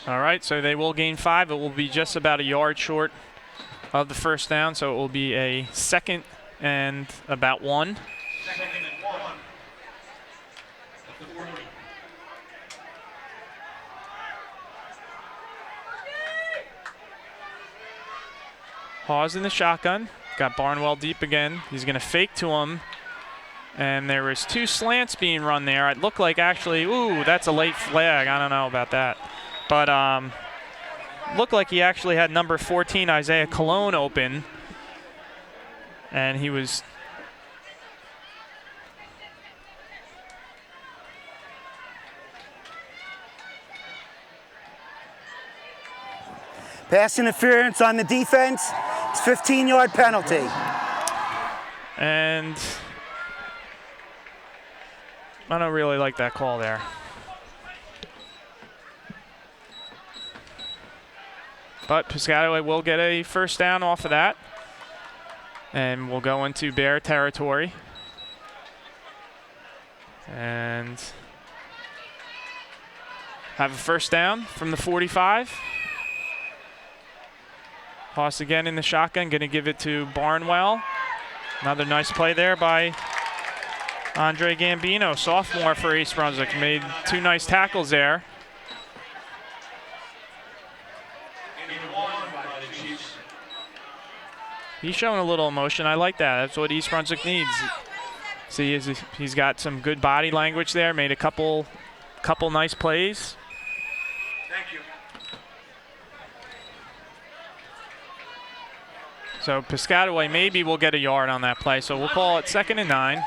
All right, so they will gain 5. It will be just about a yard short of the 1st down, so it will be a 2nd and about 1. Hawes in the shotgun. Got Barnwell deep again. He's going to fake to him. And there was 2 slants being run there. It looked like actually, ooh, that's a late flag. I don't know about that. But looked like he actually had number 14, Isaiah Colon, open. And he was Pass interference on the defense. It's 15-yard penalty. And I don't really like that call there. But Piscataway will get a first down off of that. And we'll go into Bear territory. And have a first down from the 45. Haas again in the shotgun, going to give it to Barnwell. Another nice play there by Andre Gambino, sophomore for East Brunswick. Made 2 nice tackles there. He's showing a little emotion. I like that. That's what East Brunswick needs. See, he's got some good body language there. Made a couple nice plays. Thank you. So Piscataway maybe will get a yard on that play. So we'll call it 2nd and 9.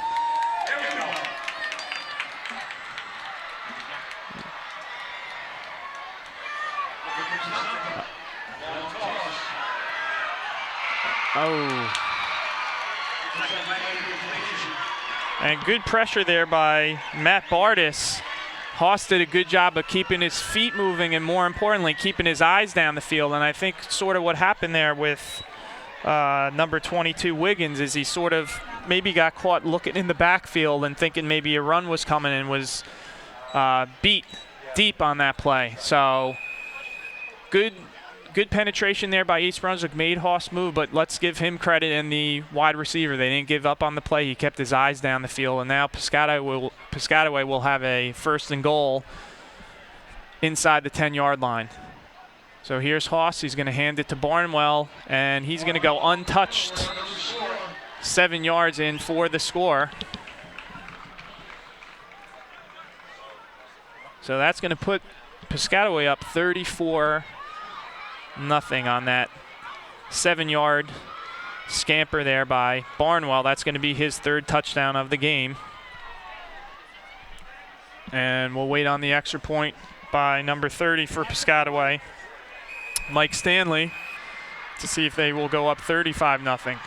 Oh. And good pressure there by Matt Bardis. Haas did a good job of keeping his feet moving and, more importantly, keeping his eyes down the field. And I think sort of what happened there with number 22 Wiggins is he sort of maybe got caught looking in the backfield and thinking maybe a run was coming and was beat deep on that play. So good penetration there by East Brunswick, made Haas move, but let's give him credit and the wide receiver. They didn't give up on the play. He kept his eyes down the field, and now Piscataway will have a 1st and goal inside the 10-yard line. So here's Haas. He's going to hand it to Barnwell, and he's going to go untouched. 7 yards in for the score. So that's going to put Piscataway up 34-0 on that 7-yard scamper there by Barnwell. That's going to be his 3rd touchdown of the game. And we'll wait on the extra point by number 30 for Piscataway, Mike Stanley, to see if they will go up 35-0.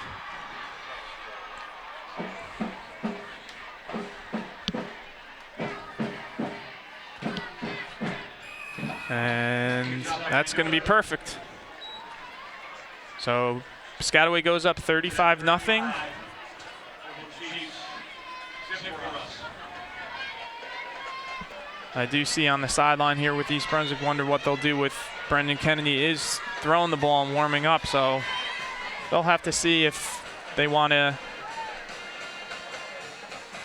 And that's going to be perfect. So Piscataway goes up 35-0. I do see on the sideline here with East Brunswick, wonder what they'll do with Brendan Kennedy is throwing the ball and warming up. So they'll have to see if they want to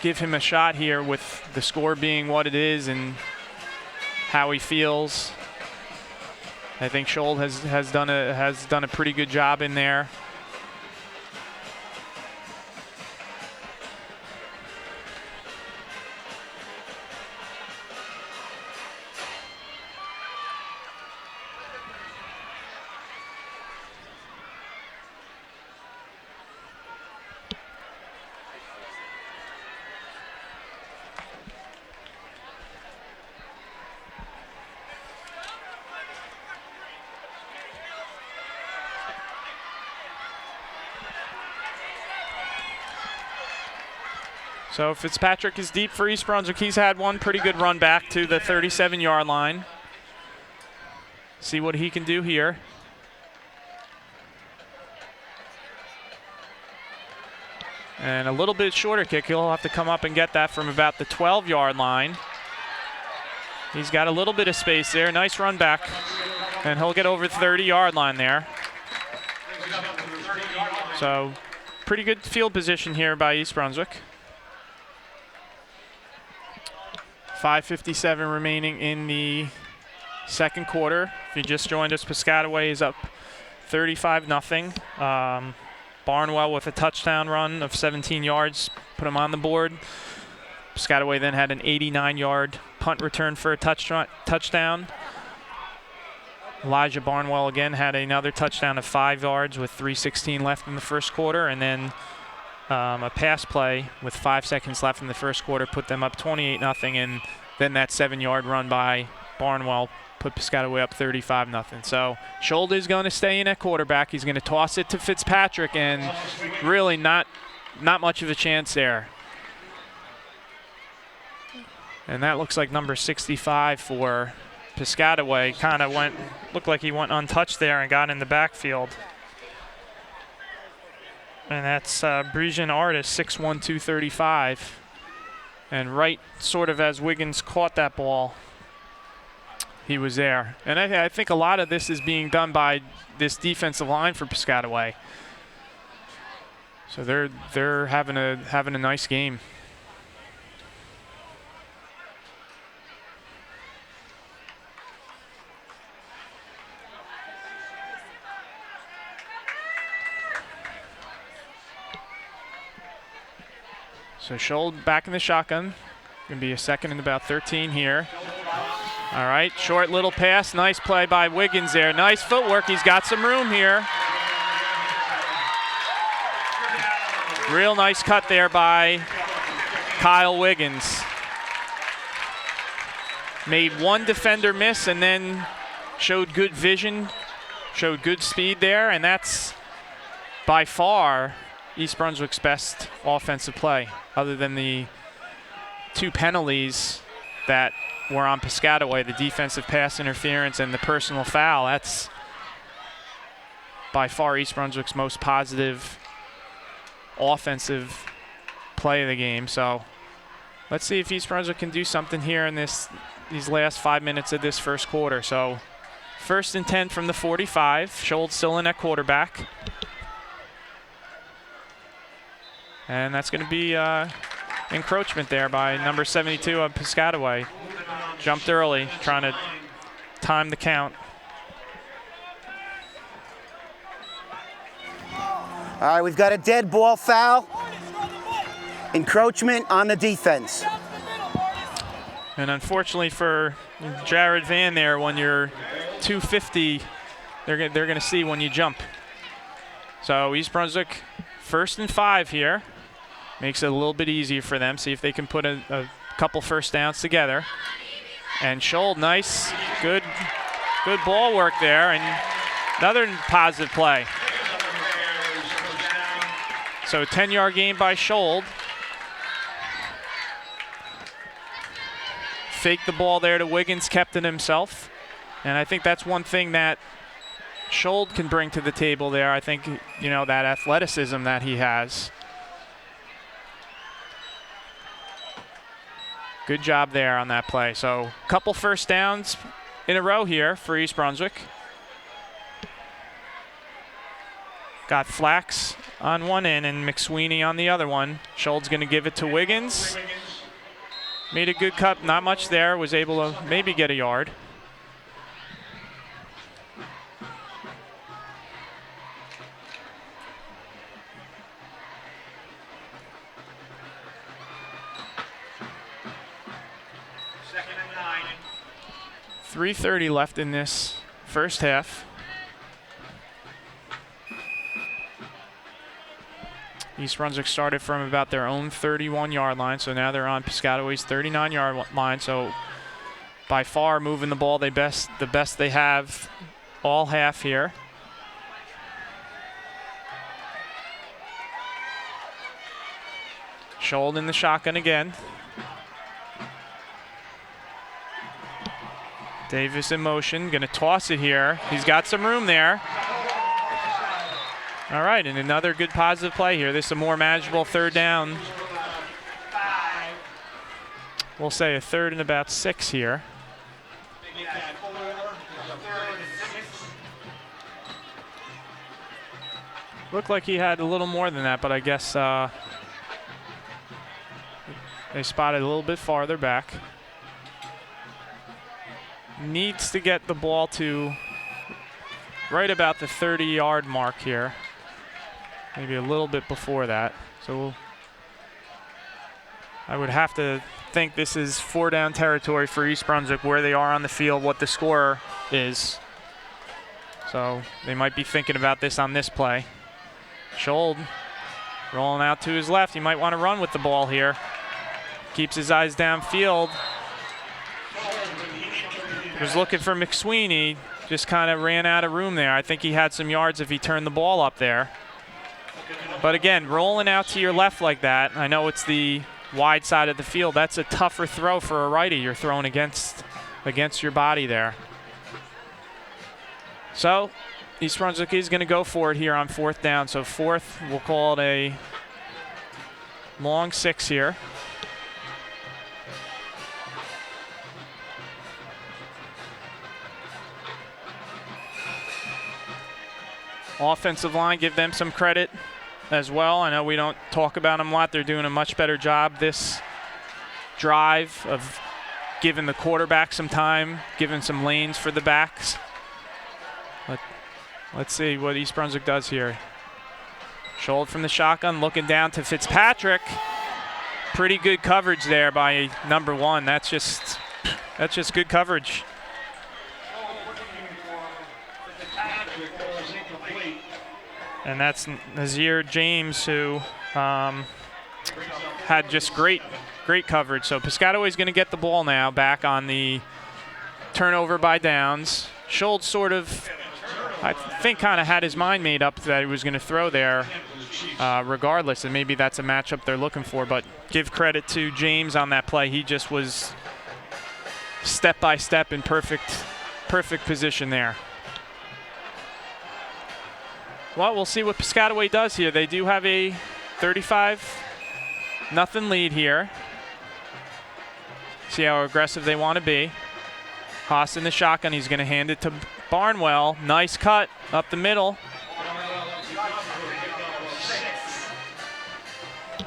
give him a shot here with the score being what it is and how he feels. I think Scholl has done a pretty good job in there. So Fitzpatrick is deep for East Brunswick. He's had one pretty good run back to the 37-yard line. See what he can do here. And a little bit shorter kick. He'll have to come up and get that from about the 12-yard line. He's got a little bit of space there. Nice run back. And he'll get over the 30-yard line there. So pretty good field position here by East Brunswick. 5:57 remaining in the 2nd quarter. If you just joined us, Piscataway is up 35-0. Barnwell with a touchdown run of 17 yards, put him on the board. Piscataway then had an 89-yard punt return for a touchdown. Elijah Barnwell again had another touchdown of 5 yards with 3:16 left in the 1st quarter, and then a pass play with 5 seconds left in the 1st quarter put them up 28-0, and then that 7-yard run by Barnwell put Piscataway up 35-0. So Shoulder's going to stay in at quarterback. He's going to toss it to Fitzpatrick, and really not much of a chance there. And that looks like number 65 for Piscataway. Kind of looked like he went untouched there and got in the backfield. And that's Brigian Artis, 6'1", 235. And right sort of as Wiggins caught that ball, he was there. And I think a lot of this is being done by this defensive line for Piscataway. So they're having a nice game. So Scholl back in the shotgun. Gonna be a second and about 13 here. All right, short little pass. Nice play by Wiggins there. Nice footwork. He's got some room here. Real nice cut there by Kyle Wiggins. Made one defender miss and then showed good vision, showed good speed there, and that's by far East Brunswick's best offensive play, other than the 2 penalties that were on Piscataway, the defensive pass interference and the personal foul. That's by far East Brunswick's most positive offensive play of the game. So let's see if East Brunswick can do something here in these last 5 minutes of this first quarter. So 1st and 10 from the 45. Scholl still in at quarterback. And that's going to be encroachment there by number 72 of Piscataway. Jumped early, trying to time the count. All right, we've got a dead ball foul. Encroachment on the defense. And unfortunately for Jared Van there, when you're 250, they're going to see when you jump. So East Brunswick 1st and 5 here. Makes it a little bit easier for them. See if they can put a couple first downs together. And Scholl, nice, good ball work there, and another positive play. So 10-yard gain by Scholl. Faked the ball there to Wiggins, kept it himself. And I think that's one thing that Scholl can bring to the table there. I think, that athleticism that he has. Good job there on that play. So a couple first downs in a row here for East Brunswick. Got Flax on one end and McSweeney on the other one. Scholl's going to give it to Wiggins. Made a good cut, not much there. Was able to maybe get a yard. Second and 9. 3:30 left in this first half. East Brunswick started from about their own 31-yard line, so now they're on Piscataway's 39-yard line. So by far moving the ball the best they have all half here. Scholl in the shotgun again. Davis in motion, gonna toss it here. He's got some room there. All right, and another good positive play here. This is a more manageable 3rd down. We'll say a 3rd and about 6 here. Looked like he had a little more than that, but I guess they spotted a little bit farther back. Needs to get the ball to right about the 30-yard mark here. Maybe a little bit before that. So I would have to think this is 4-down territory for East Brunswick, where they are on the field, what the score is. So they might be thinking about this on this play. Scholl rolling out to his left. He might want to run with the ball here. Keeps his eyes downfield. was looking for McSweeney, just kind of ran out of room there. I think he had some yards if he turned the ball up there. But again, rolling out to your left like that, I know it's the wide side of the field. That's a tougher throw for a righty. You're throwing against your body there. So East Brunswick is going to go for it here on 4th down. So 4th, we'll call it a long 6 here. Offensive line, give them some credit as well. I know we don't talk about them a lot. They're doing a much better job this drive of giving the quarterback some time, giving some lanes for the backs. Let's see what East Brunswick does here. Scholl from the shotgun, looking down to Fitzpatrick. Pretty good coverage there by number 1. That's just good coverage. And that's Nazir James, who had just great coverage. So Piscataway's going to get the ball now back on the turnover by downs. Schultz sort of, I think, kind of had his mind made up that he was going to throw there regardless, and maybe that's a matchup they're looking for. But give credit to James on that play. He just was step by step in perfect position there. Well, we'll see what Piscataway does here. They do have a 35-0 lead here. See how aggressive they want to be. Haas in the shotgun. He's going to hand it to Barnwell. Nice cut up the middle.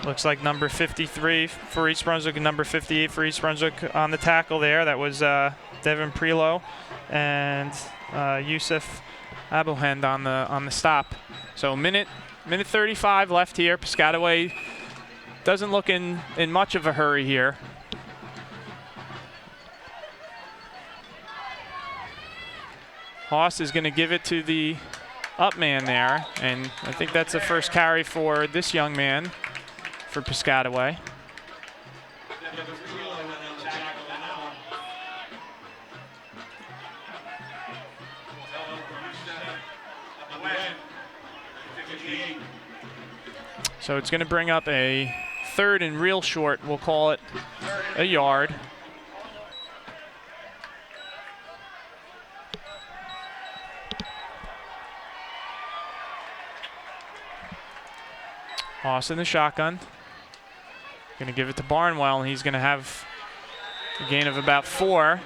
Looks like number 53 for East Brunswick and number 58 for East Brunswick on the tackle there. That was Devin Prelo and Yusuf Abohand on the stop. So minute 35 left here. Piscataway doesn't look in much of a hurry here. Haas is going to give it to the up man there, and I think that's the first carry for this young man for Piscataway. So it's going to bring up a 3rd and real short. We'll call it a yard. Austin the shotgun. Going to give it to Barnwell, and he's going to have a gain of about 4.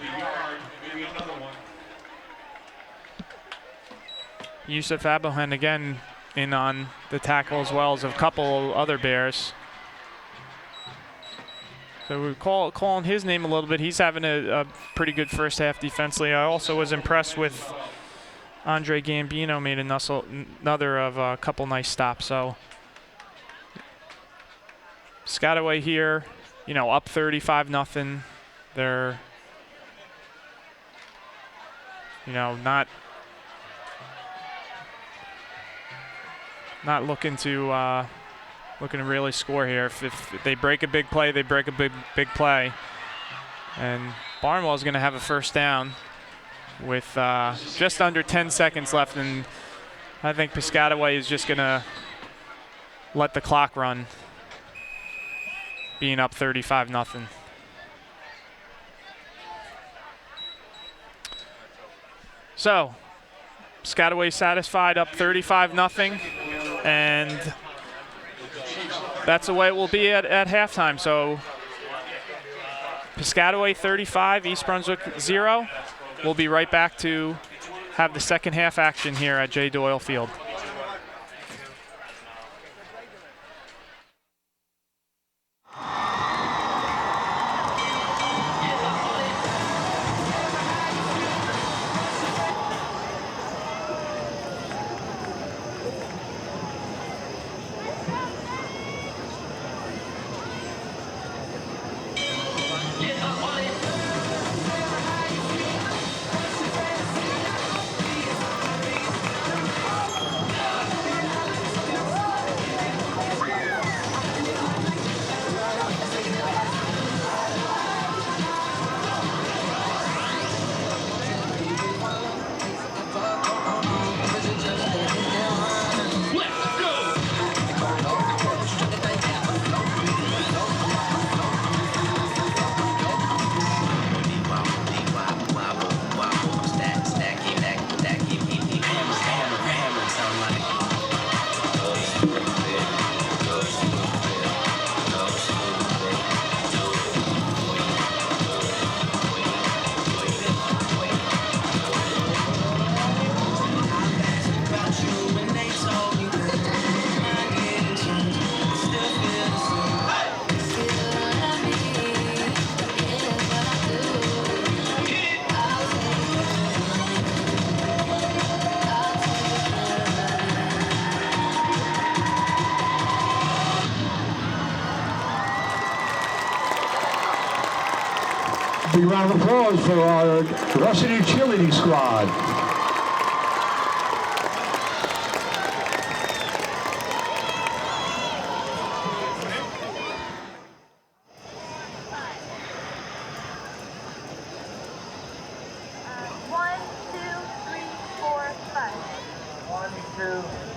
Yusuf Abohan again in on the tackle as well as a couple other Bears. So we're calling his name a little bit. He's having a pretty good first half defensively. I also was impressed with Andre Gambino, made another of a couple nice stops. So Piscataway here, up 35-0. They're, not looking to really score here. If they break a big play, they break a big play. And Barnwell's going to have a first down with just under 10 seconds left, and I think Piscataway is just going to let the clock run, being up 35-0. So Piscataway satisfied, up 35-0, and that's the way it will be at halftime. So Piscataway 35, East Brunswick 0. We'll be right back to have the second half action here at J. Doyle Field. Big round of applause for our varsity cheerleading squad. One, two, three, four, five. 1, 2.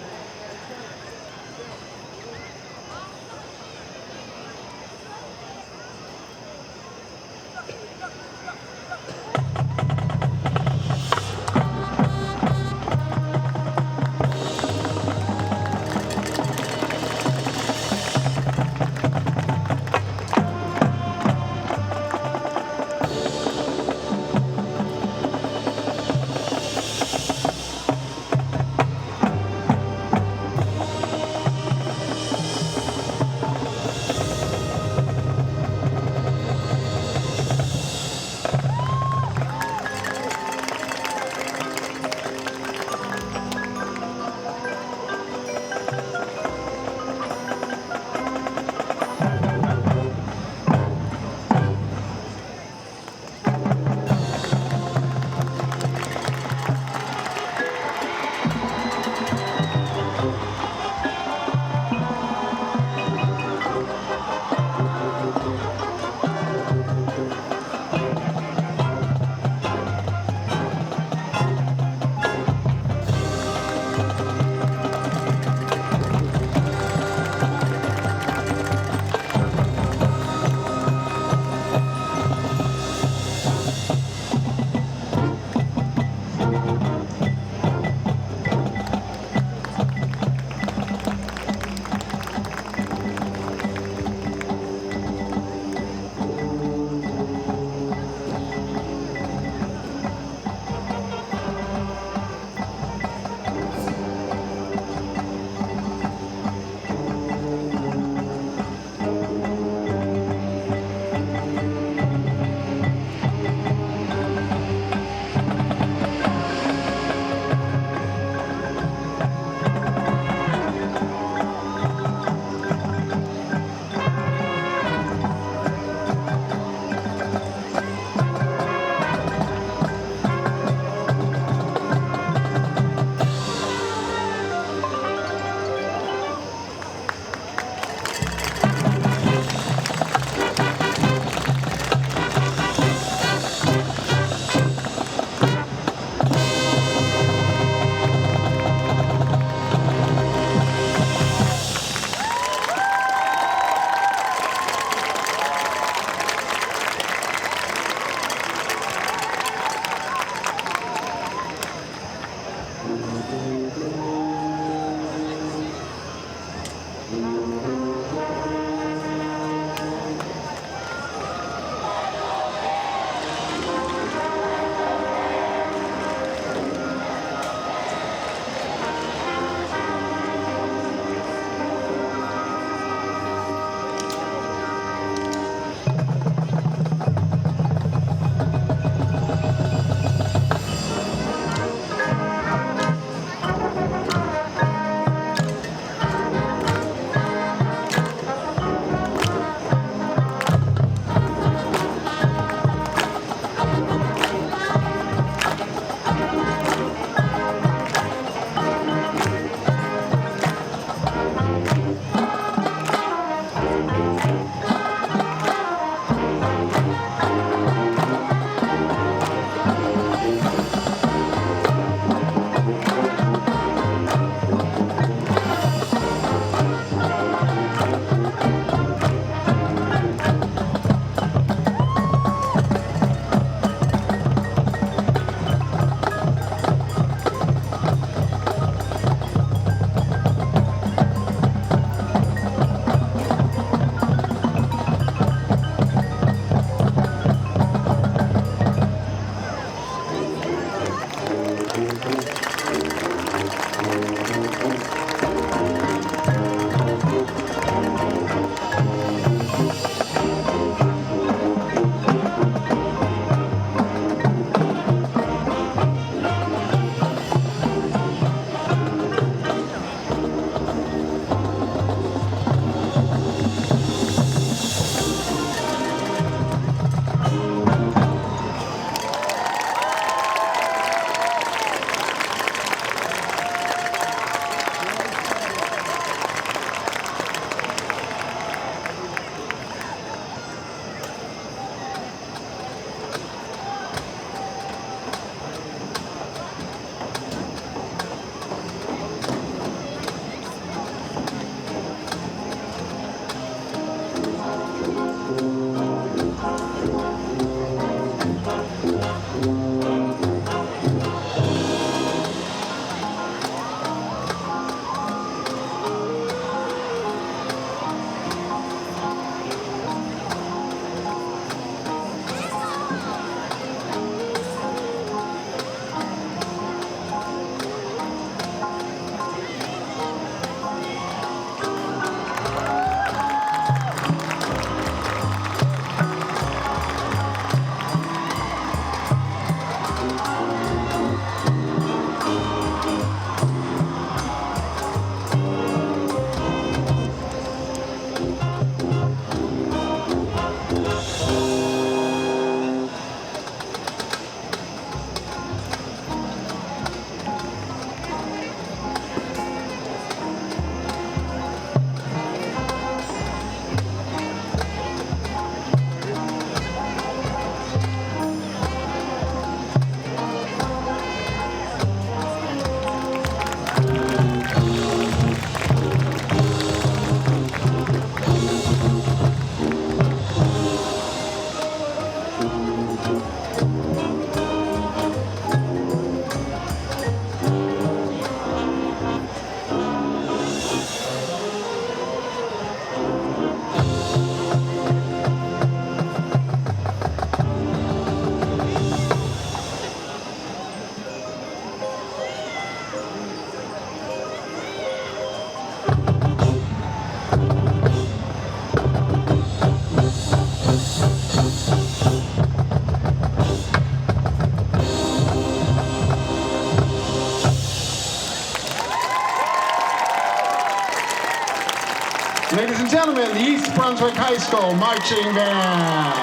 Ladies and gentlemen, the East Brunswick High School Marching Band.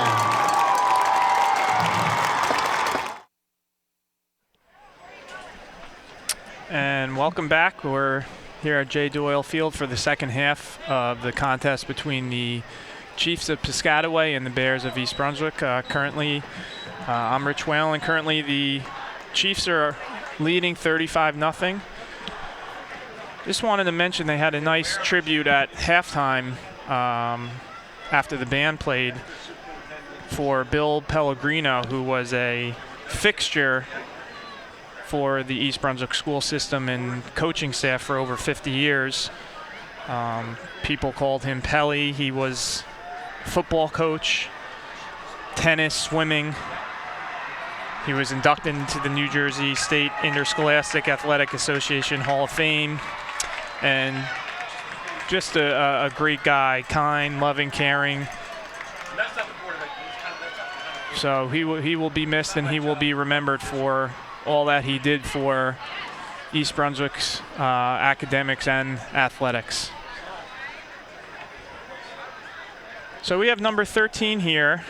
And welcome back. We're here at J. Doyle Field for the second half of the contest between the Chiefs of Piscataway and the Bears of East Brunswick. Currently, I'm Rich Whalen. Currently, the Chiefs are leading 35-0. Just wanted to mention they had a nice tribute at halftime after the band played for Bill Pellegrino, who was a fixture for the East Brunswick school system and coaching staff for over 50 years. People called him Pelly. He was football coach, tennis, swimming. He was inducted into the New Jersey State Interscholastic Athletic Association Hall of Fame, and just a great guy, kind, loving, caring. So he will be missed, and he will be remembered for all that he did for East Brunswick's academics and athletics. So we have number 13 here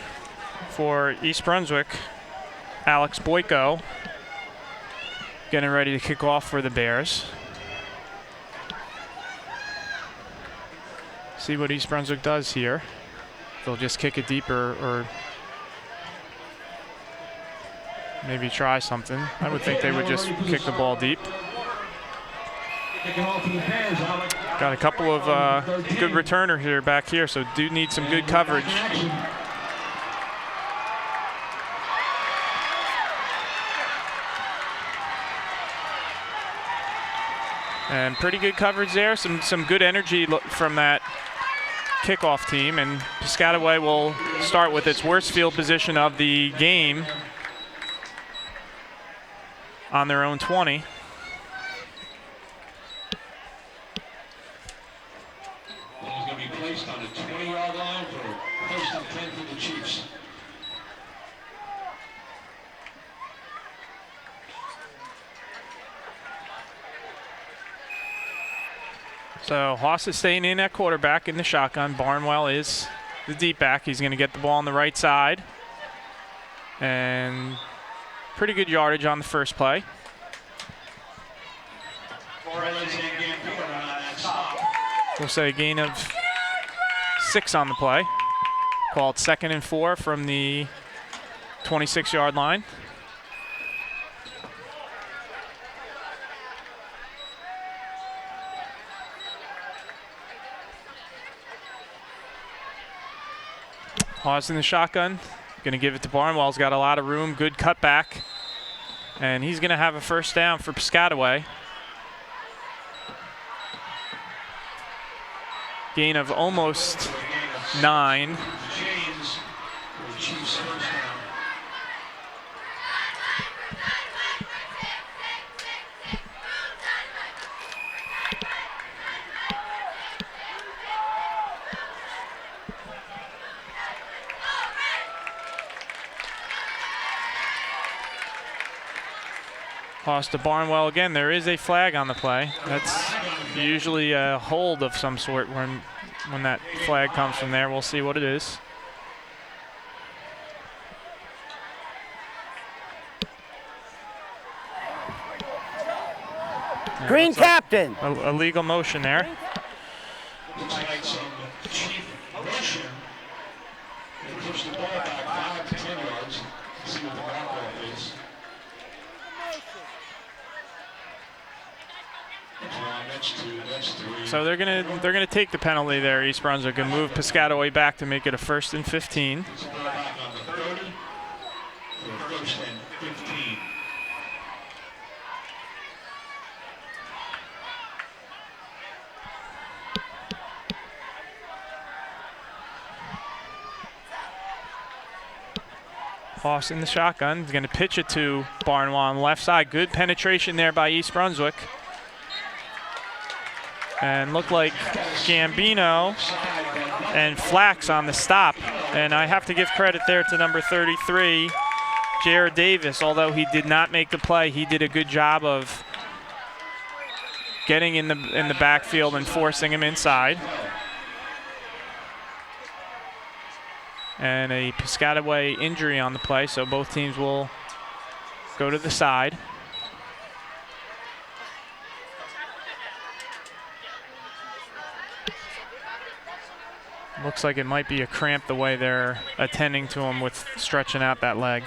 for East Brunswick, Alex Boyko, getting ready to kick off for the Bears. See what East Brunswick does here. They'll just kick it deeper or maybe try something. I would think they would just kick the ball deep. Got a couple of good returners here back here, so do need some good coverage. And pretty good coverage there. Some good energy from that kickoff team, and Piscataway will start with its worst field position of the game on their own 20. He's going to be placed on the 20-yard line for first and 10 for the Chiefs. So Haas is staying in at quarterback in the shotgun. Barnwell is the deep back. He's going to get the ball on the right side. And pretty good yardage on the first play. We'll say a gain of 6 on the play. Called 2nd and 4 from the 26-yard line. Haas in the shotgun. Going to give it to Barnwell's got a lot of room. Good cutback. And he's going to have a first down for Piscataway. Gain of almost 9. Toss to Barnwell again. There is a flag on the play. That's usually a hold of some sort when that flag comes from there. We'll see what it is. Green captain. A legal motion there. Looks like some cheap motion. They push the ball back 5 to 10 yards. See what the mark is. So they're gonna take the penalty there, East Brunswick, and move Piscataway back to make it a 1st and 15. Haas in the shotgun. He's going to pitch it to Barnwell on the left side. Good penetration there by East Brunswick. And looked like Gambino and Flax on the stop. And I have to give credit there to number 33, Jared Davis. Although he did not make the play, he did a good job of getting in the backfield and forcing him inside. and a Piscataway injury on the play, so both teams will go to the side. Looks like it might be a cramp the way they're attending to him with stretching out that leg.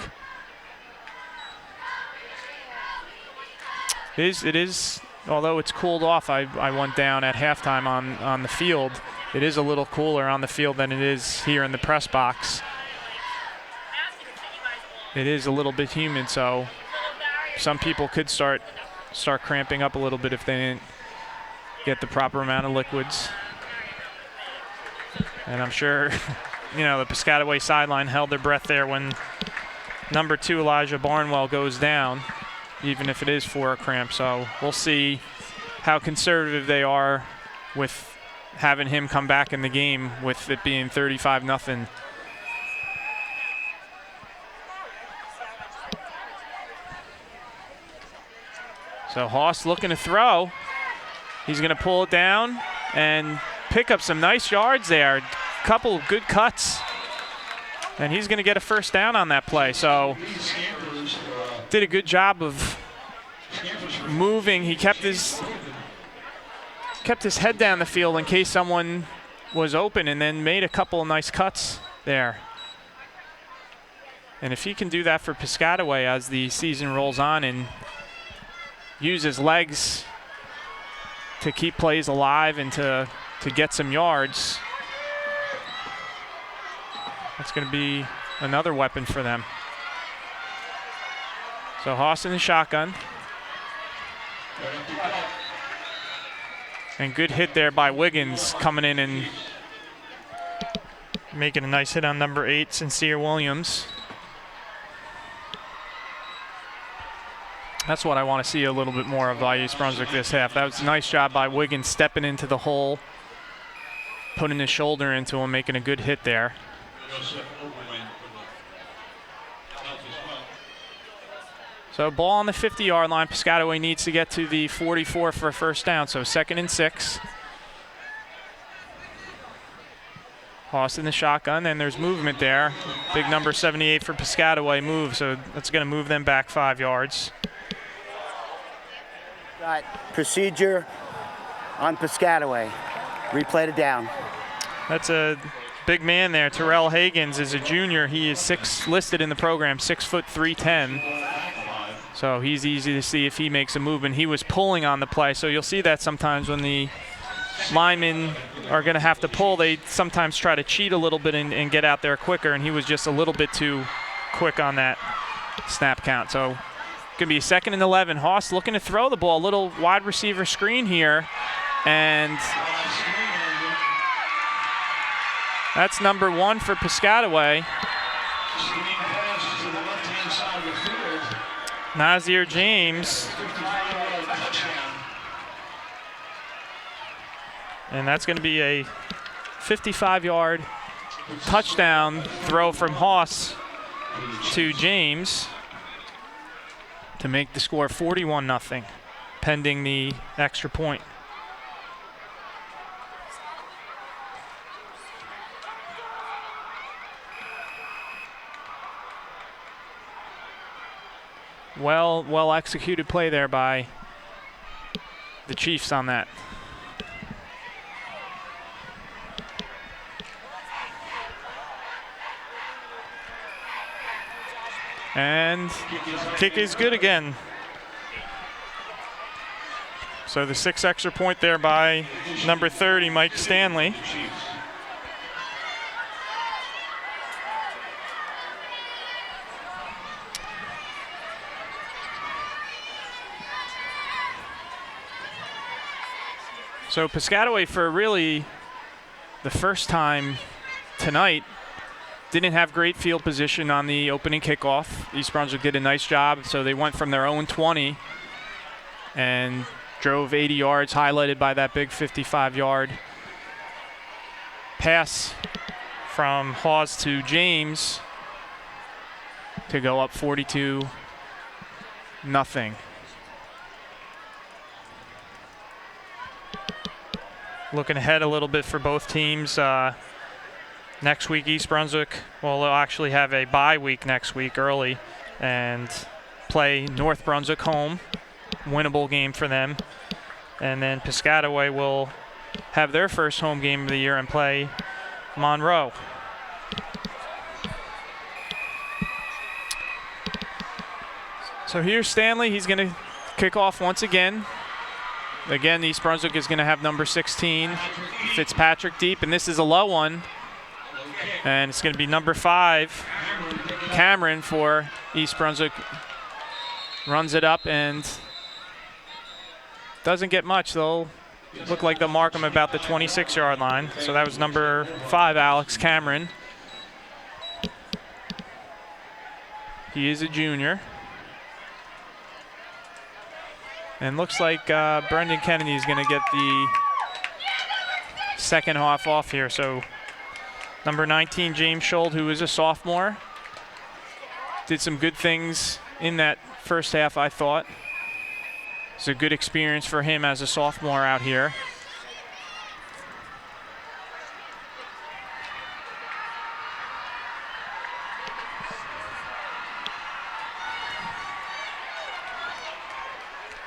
It is, although it's cooled off, I went down at halftime on the field. It is a little cooler on the field than it is here in the press box. It is a little bit humid, so some people could start cramping up a little bit if they didn't get the proper amount of liquids. And I'm sure, you know, the Piscataway sideline held their breath there when number 2 Elijah Barnwell goes down, even if it is for a cramp. So we'll see how conservative they are with having him come back in the game with it being 35-0. So Haas looking to throw. He's going to pull it down and pick up some nice yards there. Couple of good cuts. And he's going to get a first down on that play. So did a good job of moving. He kept his head down the field in case someone was open, and then made a couple of nice cuts there. And if he can do that for Piscataway as the season rolls on and use his legs to keep plays alive and to get some yards, that's going to be another weapon for them. So Haas in the shotgun. And good hit there by Wiggins, coming in and making a nice hit on number 8, Sincere Williams. That's what I want to see a little bit more of by East Brunswick this half. That was a nice job by Wiggins stepping into the hole, putting his shoulder into him, making a good hit there. So ball on the 50-yard line. Piscataway needs to get to the 44 for a first down, so 2nd and 6. Haas in the shotgun, and there's movement there. Big number 78 for Piscataway move, so that's going to move them back 5 yards. Got procedure on Piscataway. Replay it down. That's a big man there. Terrell Hagans is a junior. He is listed in the program, 6'3", 310. So he's easy to see if he makes a movement. He was pulling on the play, so you'll see that sometimes when the linemen are going to have to pull, they sometimes try to cheat a little bit and get out there quicker, and he was just a little bit too quick on that snap count. So going to be 2nd and 11. Haas looking to throw the ball. A little wide receiver screen here, and that's number 1 for Piscataway. Nazir James. And that's going to be a 55-yard touchdown throw from Haas to James to make the score 41-0, pending the extra point. Well executed play there by the Chiefs on that. And kick is good again. So the 6th extra point there by number 30, Mike Stanley. So Piscataway, for really the first time tonight, didn't have great field position on the opening kickoff. East Brunswick did a nice job, so they went from their own 20 and drove 80 yards, highlighted by that big 55-yard pass from Hawes to James to go up 42-0. Looking ahead a little bit for both teams. Next week, East Brunswick, well, they'll actually have a bye week next week early and play North Brunswick home. Winnable game for them. And then Piscataway will have their first home game of the year and play Monroe. So here's Stanley. He's going to kick off once again. Again, East Brunswick is going to have number 16, Fitzpatrick deep, and this is a low one. And it's going to be number 5, Cameron for East Brunswick. Runs it up and doesn't get much. They'll look like they'll mark him about the 26-yard line. So that was number 5, Alex Cameron. He is a junior. And looks like Brendan Kennedy is going to get the second half off here. So number 19, James Schold, who is a sophomore, did some good things in that first half, I thought. It's a good experience for him as a sophomore out here.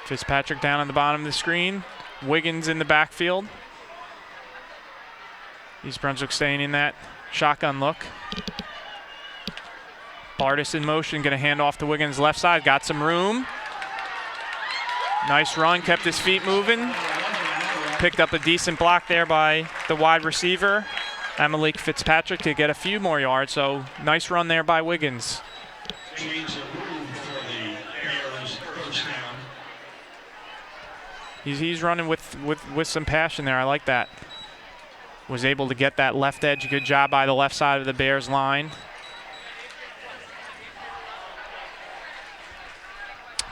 Fitzpatrick down on the bottom of the screen. Wiggins in the backfield. East Brunswick staying in that shotgun look. Bardis in motion, going to hand off to Wiggins left side. Got some room. Nice run, kept his feet moving. Picked up a decent block there by the wide receiver, Malik Fitzpatrick, to get a few more yards. So nice run there by Wiggins. He's running with some passion there. I like that. Was able to get that left edge. Good job by the left side of the Bears line.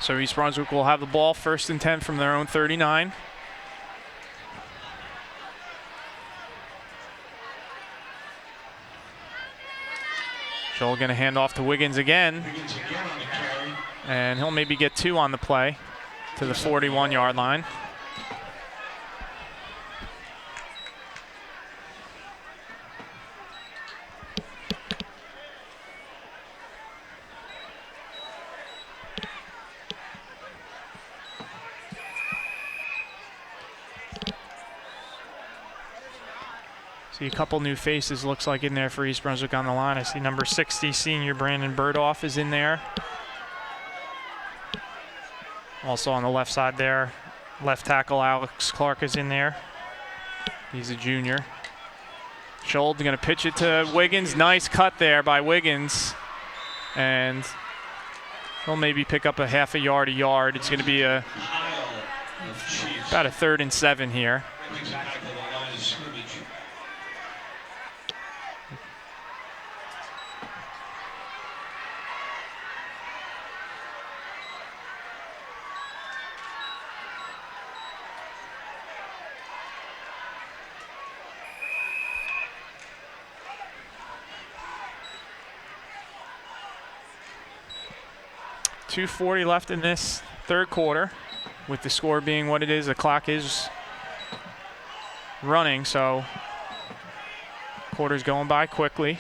So East Brunswick will have the ball, 1st and 10 from their own 39. Joel going to hand off to Wiggins again. And he'll maybe get 2 on the play to the 41-yard line. See a couple new faces, looks like, in there for East Brunswick on the line. I see number 60, senior Brandon Burdoff is in there. Also on the left side there, left tackle Alex Clark is in there. He's a junior. Schold going to pitch it to Wiggins. Nice cut there by Wiggins. And he'll maybe pick up a half a yard. It's going to be about a 3rd and 7 here. .240 left in this 3rd quarter. With the score being what it is, the clock is running, so quarter's going by quickly.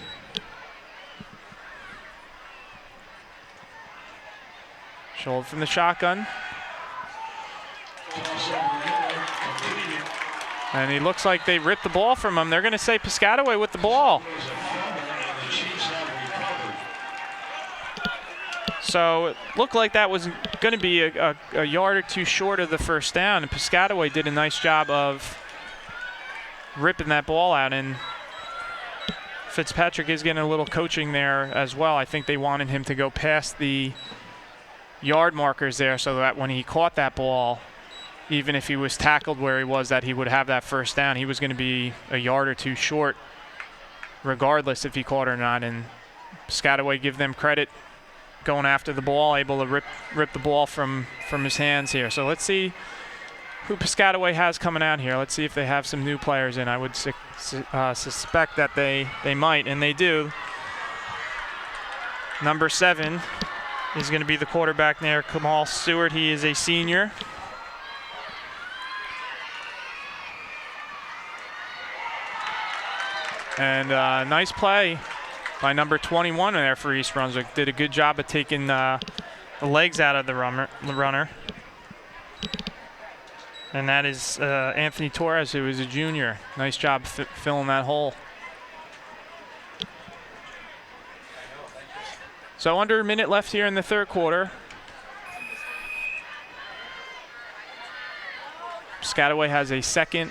Schold from the shotgun. And he looks like they ripped the ball from him. They're going to say Piscataway with the ball. So it looked like that was going to be a yard or 2 short of the first down, and Piscataway did a nice job of ripping that ball out, and Fitzpatrick is getting a little coaching there as well. I think they wanted him to go past the yard markers there so that when he caught that ball, even if he was tackled where he was, that he would have that first down. He was going to be a yard or 2 short regardless if he caught or not, and Piscataway, give them credit, going after the ball, able to rip the ball from his hands here. So let's see who Piscataway has coming out here. Let's see if they have some new players in. I would suspect that they might, and they do. Number 7 is going to be the quarterback there, Kamal Stewart. He is a senior. And nice play by number 21 there for East Brunswick. Did a good job of taking the legs out of the runner. And that is Anthony Torres, who is a junior. Nice job filling that hole. So under a minute left here in the third quarter. Piscataway has a second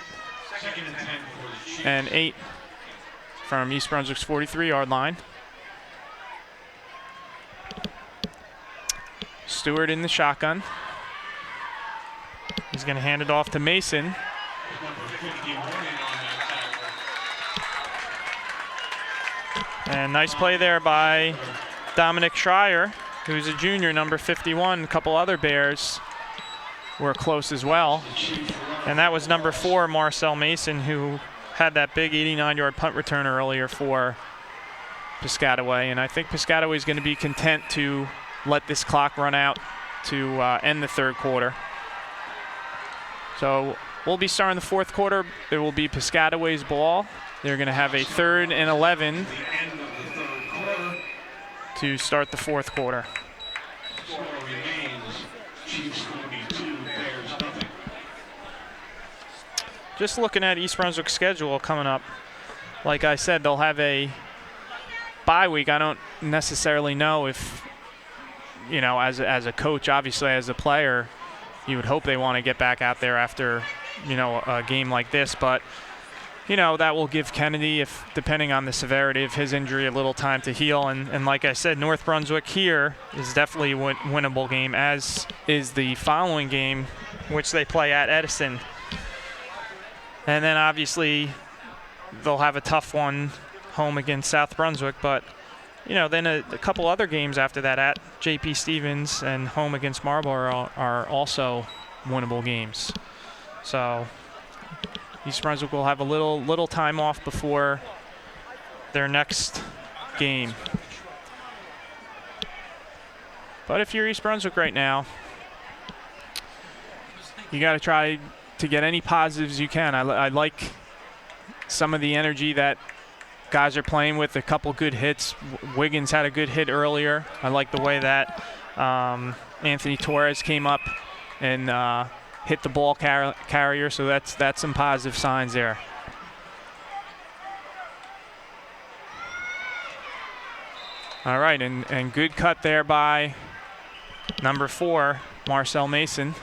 and 8 from East Brunswick's 43-yard line. Stewart in the shotgun. He's going to hand it off to Mason. And nice play there by Dominic Schreier, who's a junior, number 51. A couple other Bears were close as well. And that was number 4, Marcel Mason, who had that big 89-yard punt return earlier for Piscataway. And I think Piscataway is going to be content to let this clock run out to end the third quarter. So we'll be starting the fourth quarter. It will be Piscataway's ball. They're going to have a 3rd and 11 to start the fourth quarter. Score remains Chiefs 42, Bears nothing. Just looking at East Brunswick's schedule coming up, like I said, they'll have a bye week. I don't necessarily know if, you know, as a coach, obviously as a player, you would hope they want to get back out there after, you know, a game like this. But, you know, that will give Kennedy, if depending on the severity of his injury, a little time to heal. And like I said, North Brunswick here is definitely a winnable game, as is the following game, which they play at Edison. And then obviously they'll have a tough one home against South Brunswick. But, you know, then a couple other games after that at J.P. Stevens and home against Marlborough are also winnable games. So East Brunswick will have a little time off before their next game. But if you're East Brunswick right now, you got to try to get any positives you can. I like some of the energy that guys are playing with, a couple good hits. Wiggins had a good hit earlier. I like the way that Anthony Torres came up and hit the ball carrier, so that's some positive signs there. All right, and good cut there by number 4, Marcel Mason.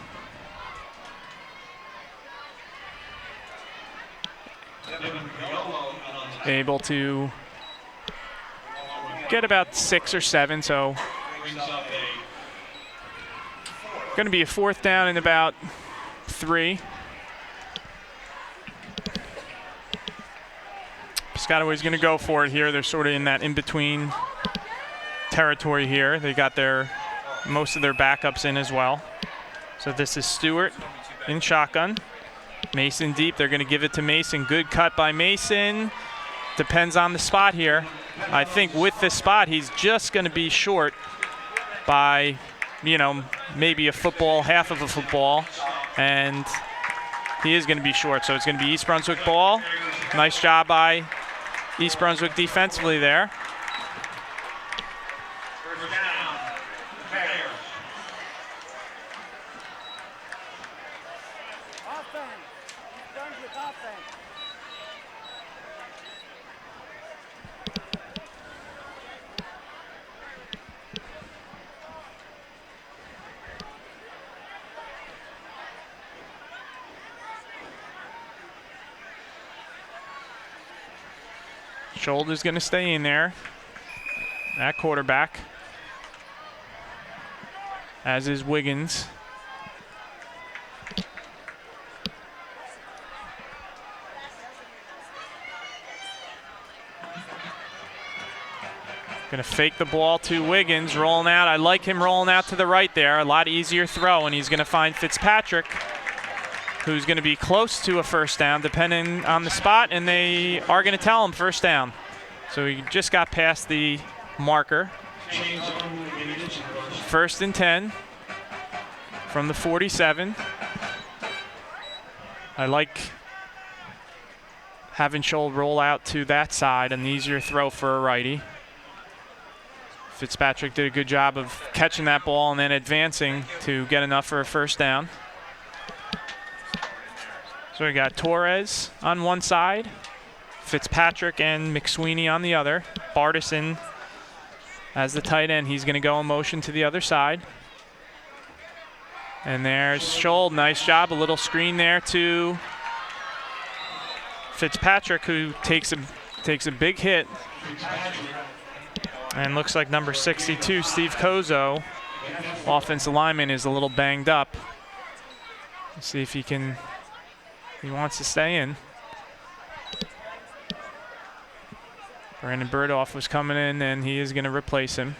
Able to get about 6 or 7, so going to be a 4th down and about 3. Piscataway's going to go for it here. They're sort of in that in-between territory here. They got most of their backups in as well. So this is Stewart in shotgun. Mason deep. They're going to give it to Mason. Good cut by Mason. Depends on the spot here. I think with this spot, he's just going to be short by, you know, maybe a football, half of a football, and he is going to be short. So it's going to be East Brunswick ball. Nice job by East Brunswick defensively there. Shoulder's going to stay in there at quarterback, as is Wiggins. Going to fake the ball to Wiggins, rolling out. I like him rolling out to the right there. A lot easier throw, and he's going to find Fitzpatrick, who's going to be close to a first down depending on the spot, and they are going to tell him first down. So he just got past the marker. 1st and 10 from the 47. I like having Scholl roll out to that side, an easier throw for a righty. Fitzpatrick did a good job of catching that ball and then advancing to get enough for a first down. So we got Torres on one side, Fitzpatrick and McSweeney on the other. Bartison as the tight end, he's going to go in motion to the other side. And there's Scholl, nice job, a little screen there to Fitzpatrick, who takes a big hit. And looks like number 62, Steve Kozo, offensive lineman, is a little banged up. Let's see if he wants to stay in. Brandon Burdoff was coming in, and he is going to replace him.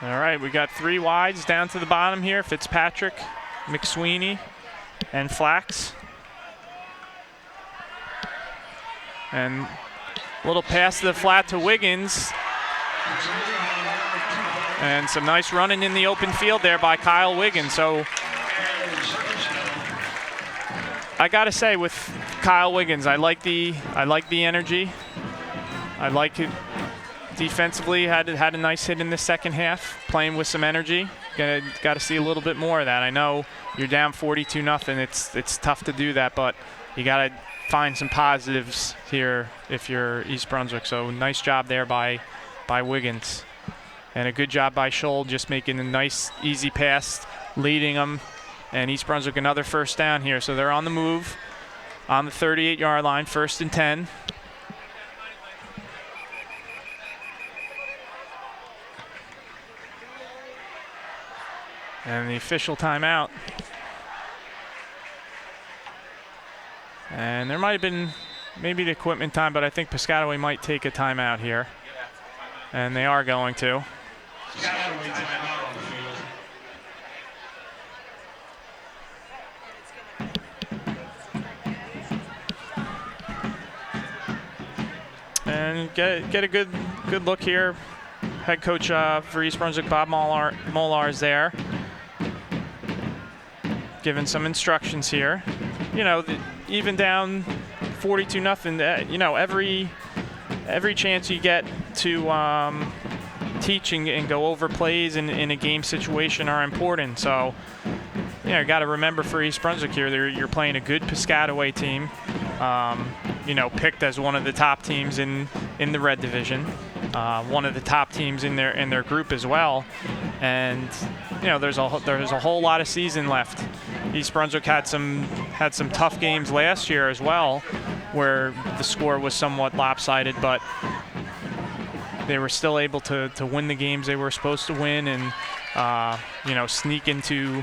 All right, we got 3 wides down to the bottom here. Fitzpatrick, McSweeney, and Flax. And a little pass to the flat to Wiggins. And some nice running in the open field there by Kyle Wiggins. So I gotta say, with Kyle Wiggins, I like the energy. I like it. Defensively, had a nice hit in the second half, playing with some energy. Got to see a little bit more of that. I know you're down 42-0. It's tough to do that, but you got to find some positives here if you're East Brunswick. So nice job there by Wiggins, and a good job by Scholl, just making a nice, easy pass, leading them. And East Brunswick another first down here. So they're on the move on the 38-yard line, 1st and 10. And the official timeout. And there might have been maybe the equipment time, but I think Piscataway might take a timeout here. And they are going to. Piscataway timeout on the field. And get a good look here. Head coach for East Brunswick, Bob Molar, is there, giving some instructions here. You know, even down 42-0. You know, every chance you get to teach and go over plays in a game situation are important. So, you know, got to remember for East Brunswick here, you're playing a good Piscataway team. You know, picked as one of the top teams in the red division. One of the top teams in their group as well, and you know there's a whole lot of season left. East Brunswick had some tough games last year as well, where the score was somewhat lopsided, but they were still able to win the games they were supposed to win and you know, sneak into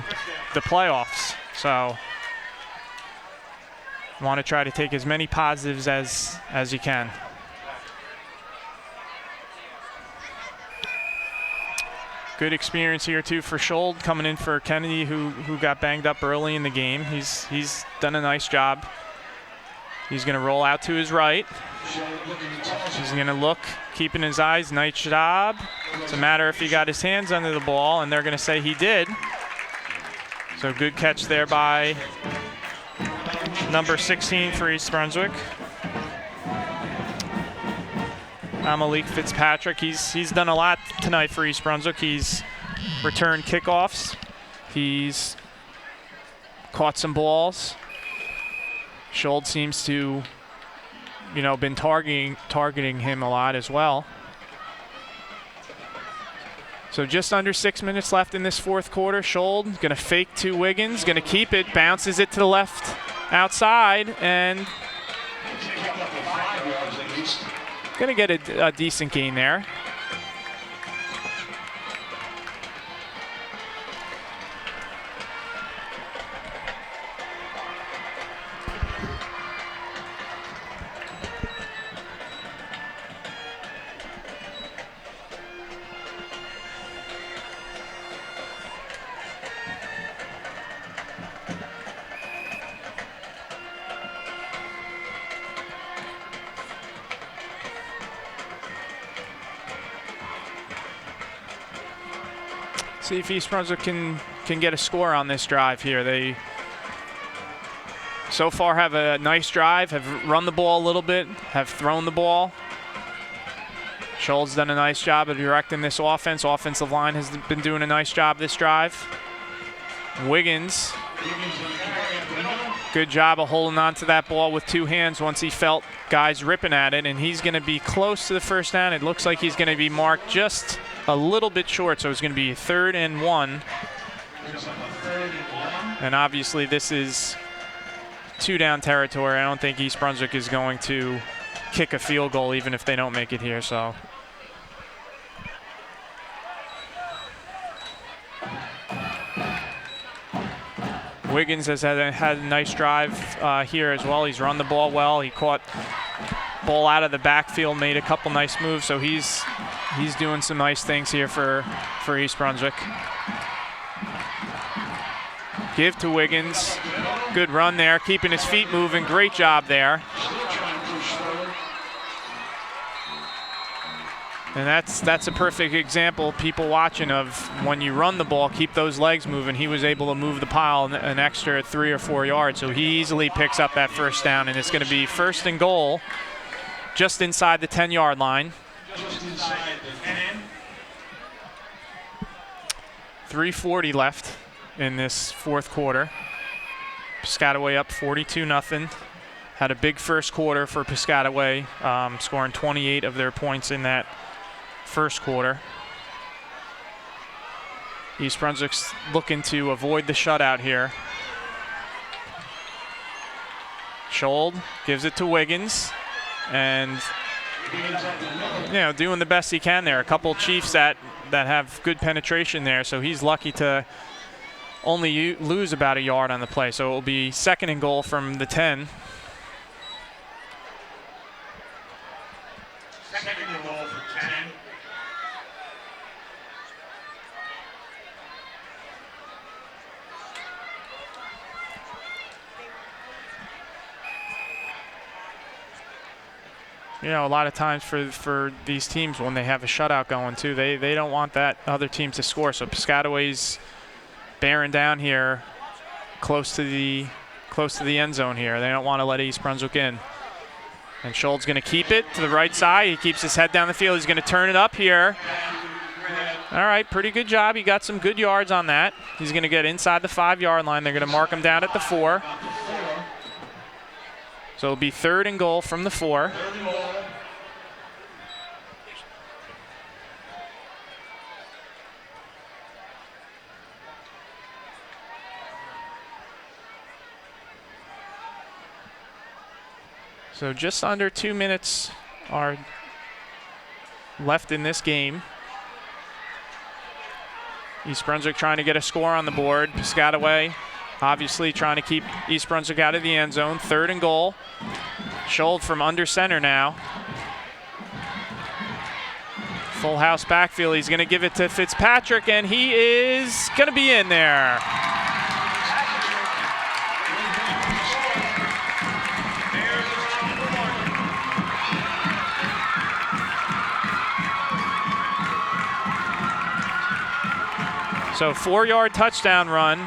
the playoffs. So want to try to take as many positives as you can. Good experience here too for Scholl, coming in for Kennedy, who got banged up early in the game. He's done a nice job. He's going to roll out to his right. He's going to look, keeping his eyes. Nice job. It's a matter if he got his hands under the ball, and they're going to say he did. So good catch there by number 16 for East Brunswick. Malik Fitzpatrick, he's done a lot tonight for East Brunswick. He's returned kickoffs. He's caught some balls. Scholl seems to, you know, been targeting him a lot as well. So just under 6 minutes left in this fourth quarter. Scholl gonna fake to Wiggins, gonna keep it, bounces it to the left outside, and gonna get a decent gain there. See if East Brunswick can get a score on this drive here. They so far have a nice drive, have run the ball a little bit, have thrown the ball. Scholl's done a nice job of directing this offense. Offensive line has been doing a nice job this drive. Wiggins, good job of holding on to that ball with two hands once he felt guys ripping at it, and he's going to be close to the first down. It looks like he's going to be marked just a little bit short, so it's going to be 3rd and 1. And obviously this is 2-down territory. I don't think East Brunswick is going to kick a field goal even if they don't make it here. So Wiggins has had a nice drive here as well. He's run the ball well. He caught ball out of the backfield, made a couple nice moves. So he's doing some nice things here for East Brunswick. Give to Wiggins. Good run there, keeping his feet moving. Great job there. And that's a perfect example, people watching, of when you run the ball, keep those legs moving. He was able to move the pile an extra 3 or 4 yards, so he easily picks up that first down, and it's going to be 1st and goal just inside the 10-yard line. Just inside the 10. 3:40 left in this 4th quarter. Piscataway up 42-0. Had a big first quarter for Piscataway, scoring 28 of their points in that first quarter. East Brunswick's looking to avoid the shutout here. Scholl gives it to Wiggins, and doing the best he can there. A couple Chiefs that have good penetration there, so he's lucky to only lose about a yard on the play. So it will be 2nd and goal from the 10. Second and goal for 10. You know, a lot of times for these teams, when they have a shutout going too, they don't want that other team to score. So Piscataway's bearing down here close to the end zone here. They don't want to let East Brunswick in. And Scholl's going to keep it to the right side. He keeps his head down the field. He's going to turn it up here. All right, pretty good job. He got some good yards on that. He's going to get inside the 5-yard line. They're going to mark him down at the 4. So it'll be 3rd and goal from the 4. So just under 2 minutes are left in this game. East Brunswick trying to get a score on the board. Piscataway obviously trying to keep East Brunswick out of the end zone. 3rd and goal. Scholl from under center now. Full house backfield. He's going to give it to Fitzpatrick, and he is going to be in there. So 4-yard touchdown run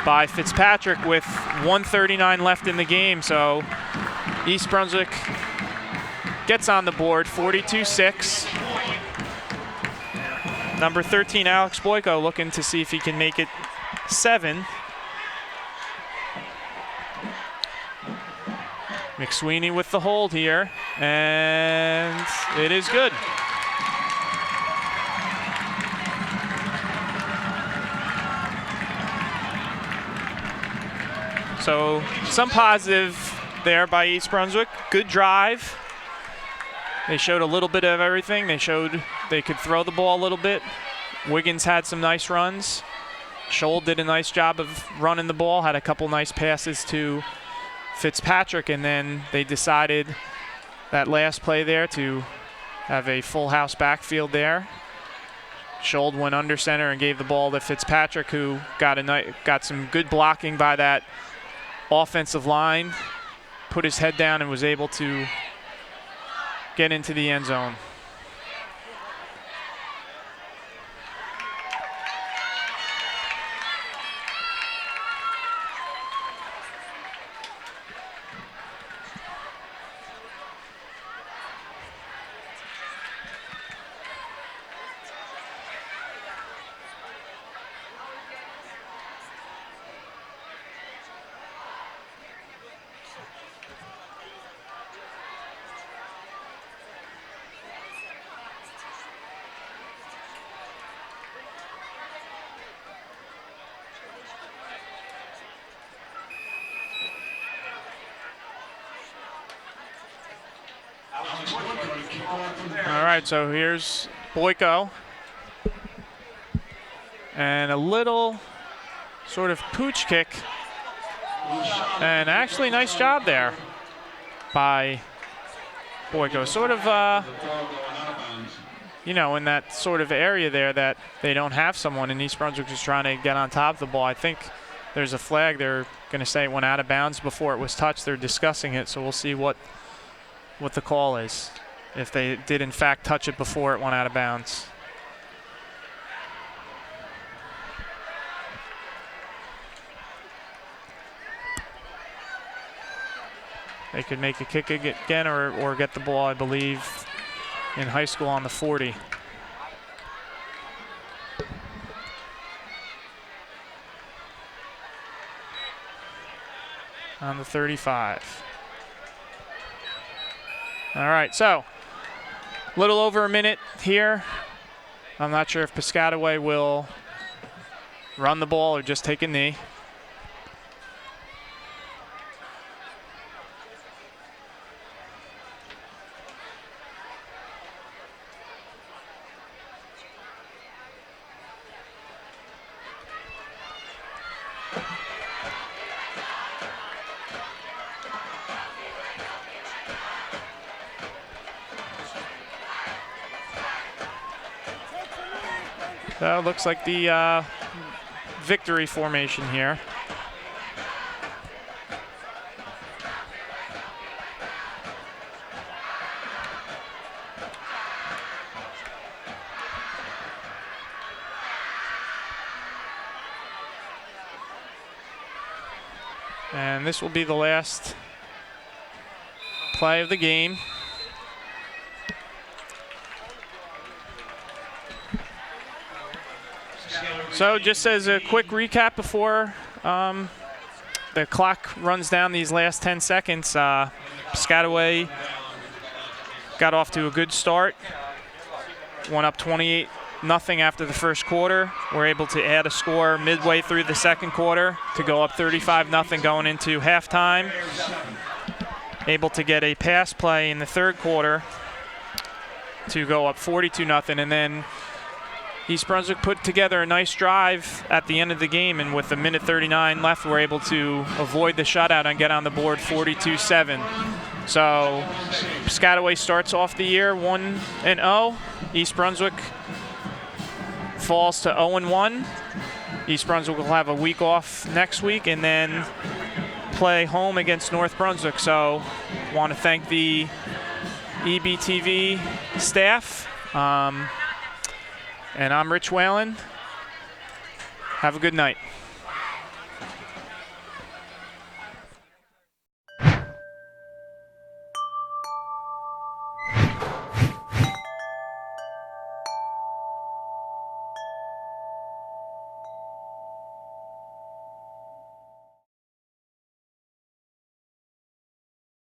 by Fitzpatrick with 1:39 left in the game. So East Brunswick gets on the board, 42-6. Number 13, Alex Boyko, looking to see if he can make it 7. McSweeney with the hold here, and it is good. So some positive there by East Brunswick. Good drive. They showed a little bit of everything. They showed they could throw the ball a little bit. Wiggins had some nice runs. Scholl did a nice job of running the ball, had a couple nice passes to Fitzpatrick, and then they decided that last play there to have a full house backfield there. Scholl went under center and gave the ball to Fitzpatrick, who got some good blocking by that offensive line, put his head down and was able to get into the end zone. All right, so here's Boyko. And a little sort of pooch kick. And actually, nice job there by Boyko. Sort of, you know, in that sort of area there that they don't have someone, and East Brunswick is trying to get on top of the ball. I think there's a flag. They're going to say it went out of bounds before it was touched. They're discussing it, so we'll see what the call is, if they did in fact touch it before it went out of bounds. They could make a kick again or get the ball, I believe, in high school on the 40. On the 35. All right, so a little over a minute here. I'm not sure if Piscataway will run the ball or just take a knee. So looks like the victory formation here. And this will be the last play of the game. So just as a quick recap before the clock runs down these last 10 seconds, Piscataway got off to a good start. Went up 28-0 after the first quarter. We're able to add a score midway through the second quarter to go up 35-0 going into halftime. Able to get a pass play in the third quarter to go up 42-0, and then East Brunswick put together a nice drive at the end of the game, and with a minute 39 left, we're able to avoid the shutout and get on the board 42-7. So Piscataway starts off the year 1-0. East Brunswick falls to 0-1. East Brunswick will have a week off next week and then play home against North Brunswick. So want to thank the EBTV staff. And I'm Rich Whalen. Have a good night.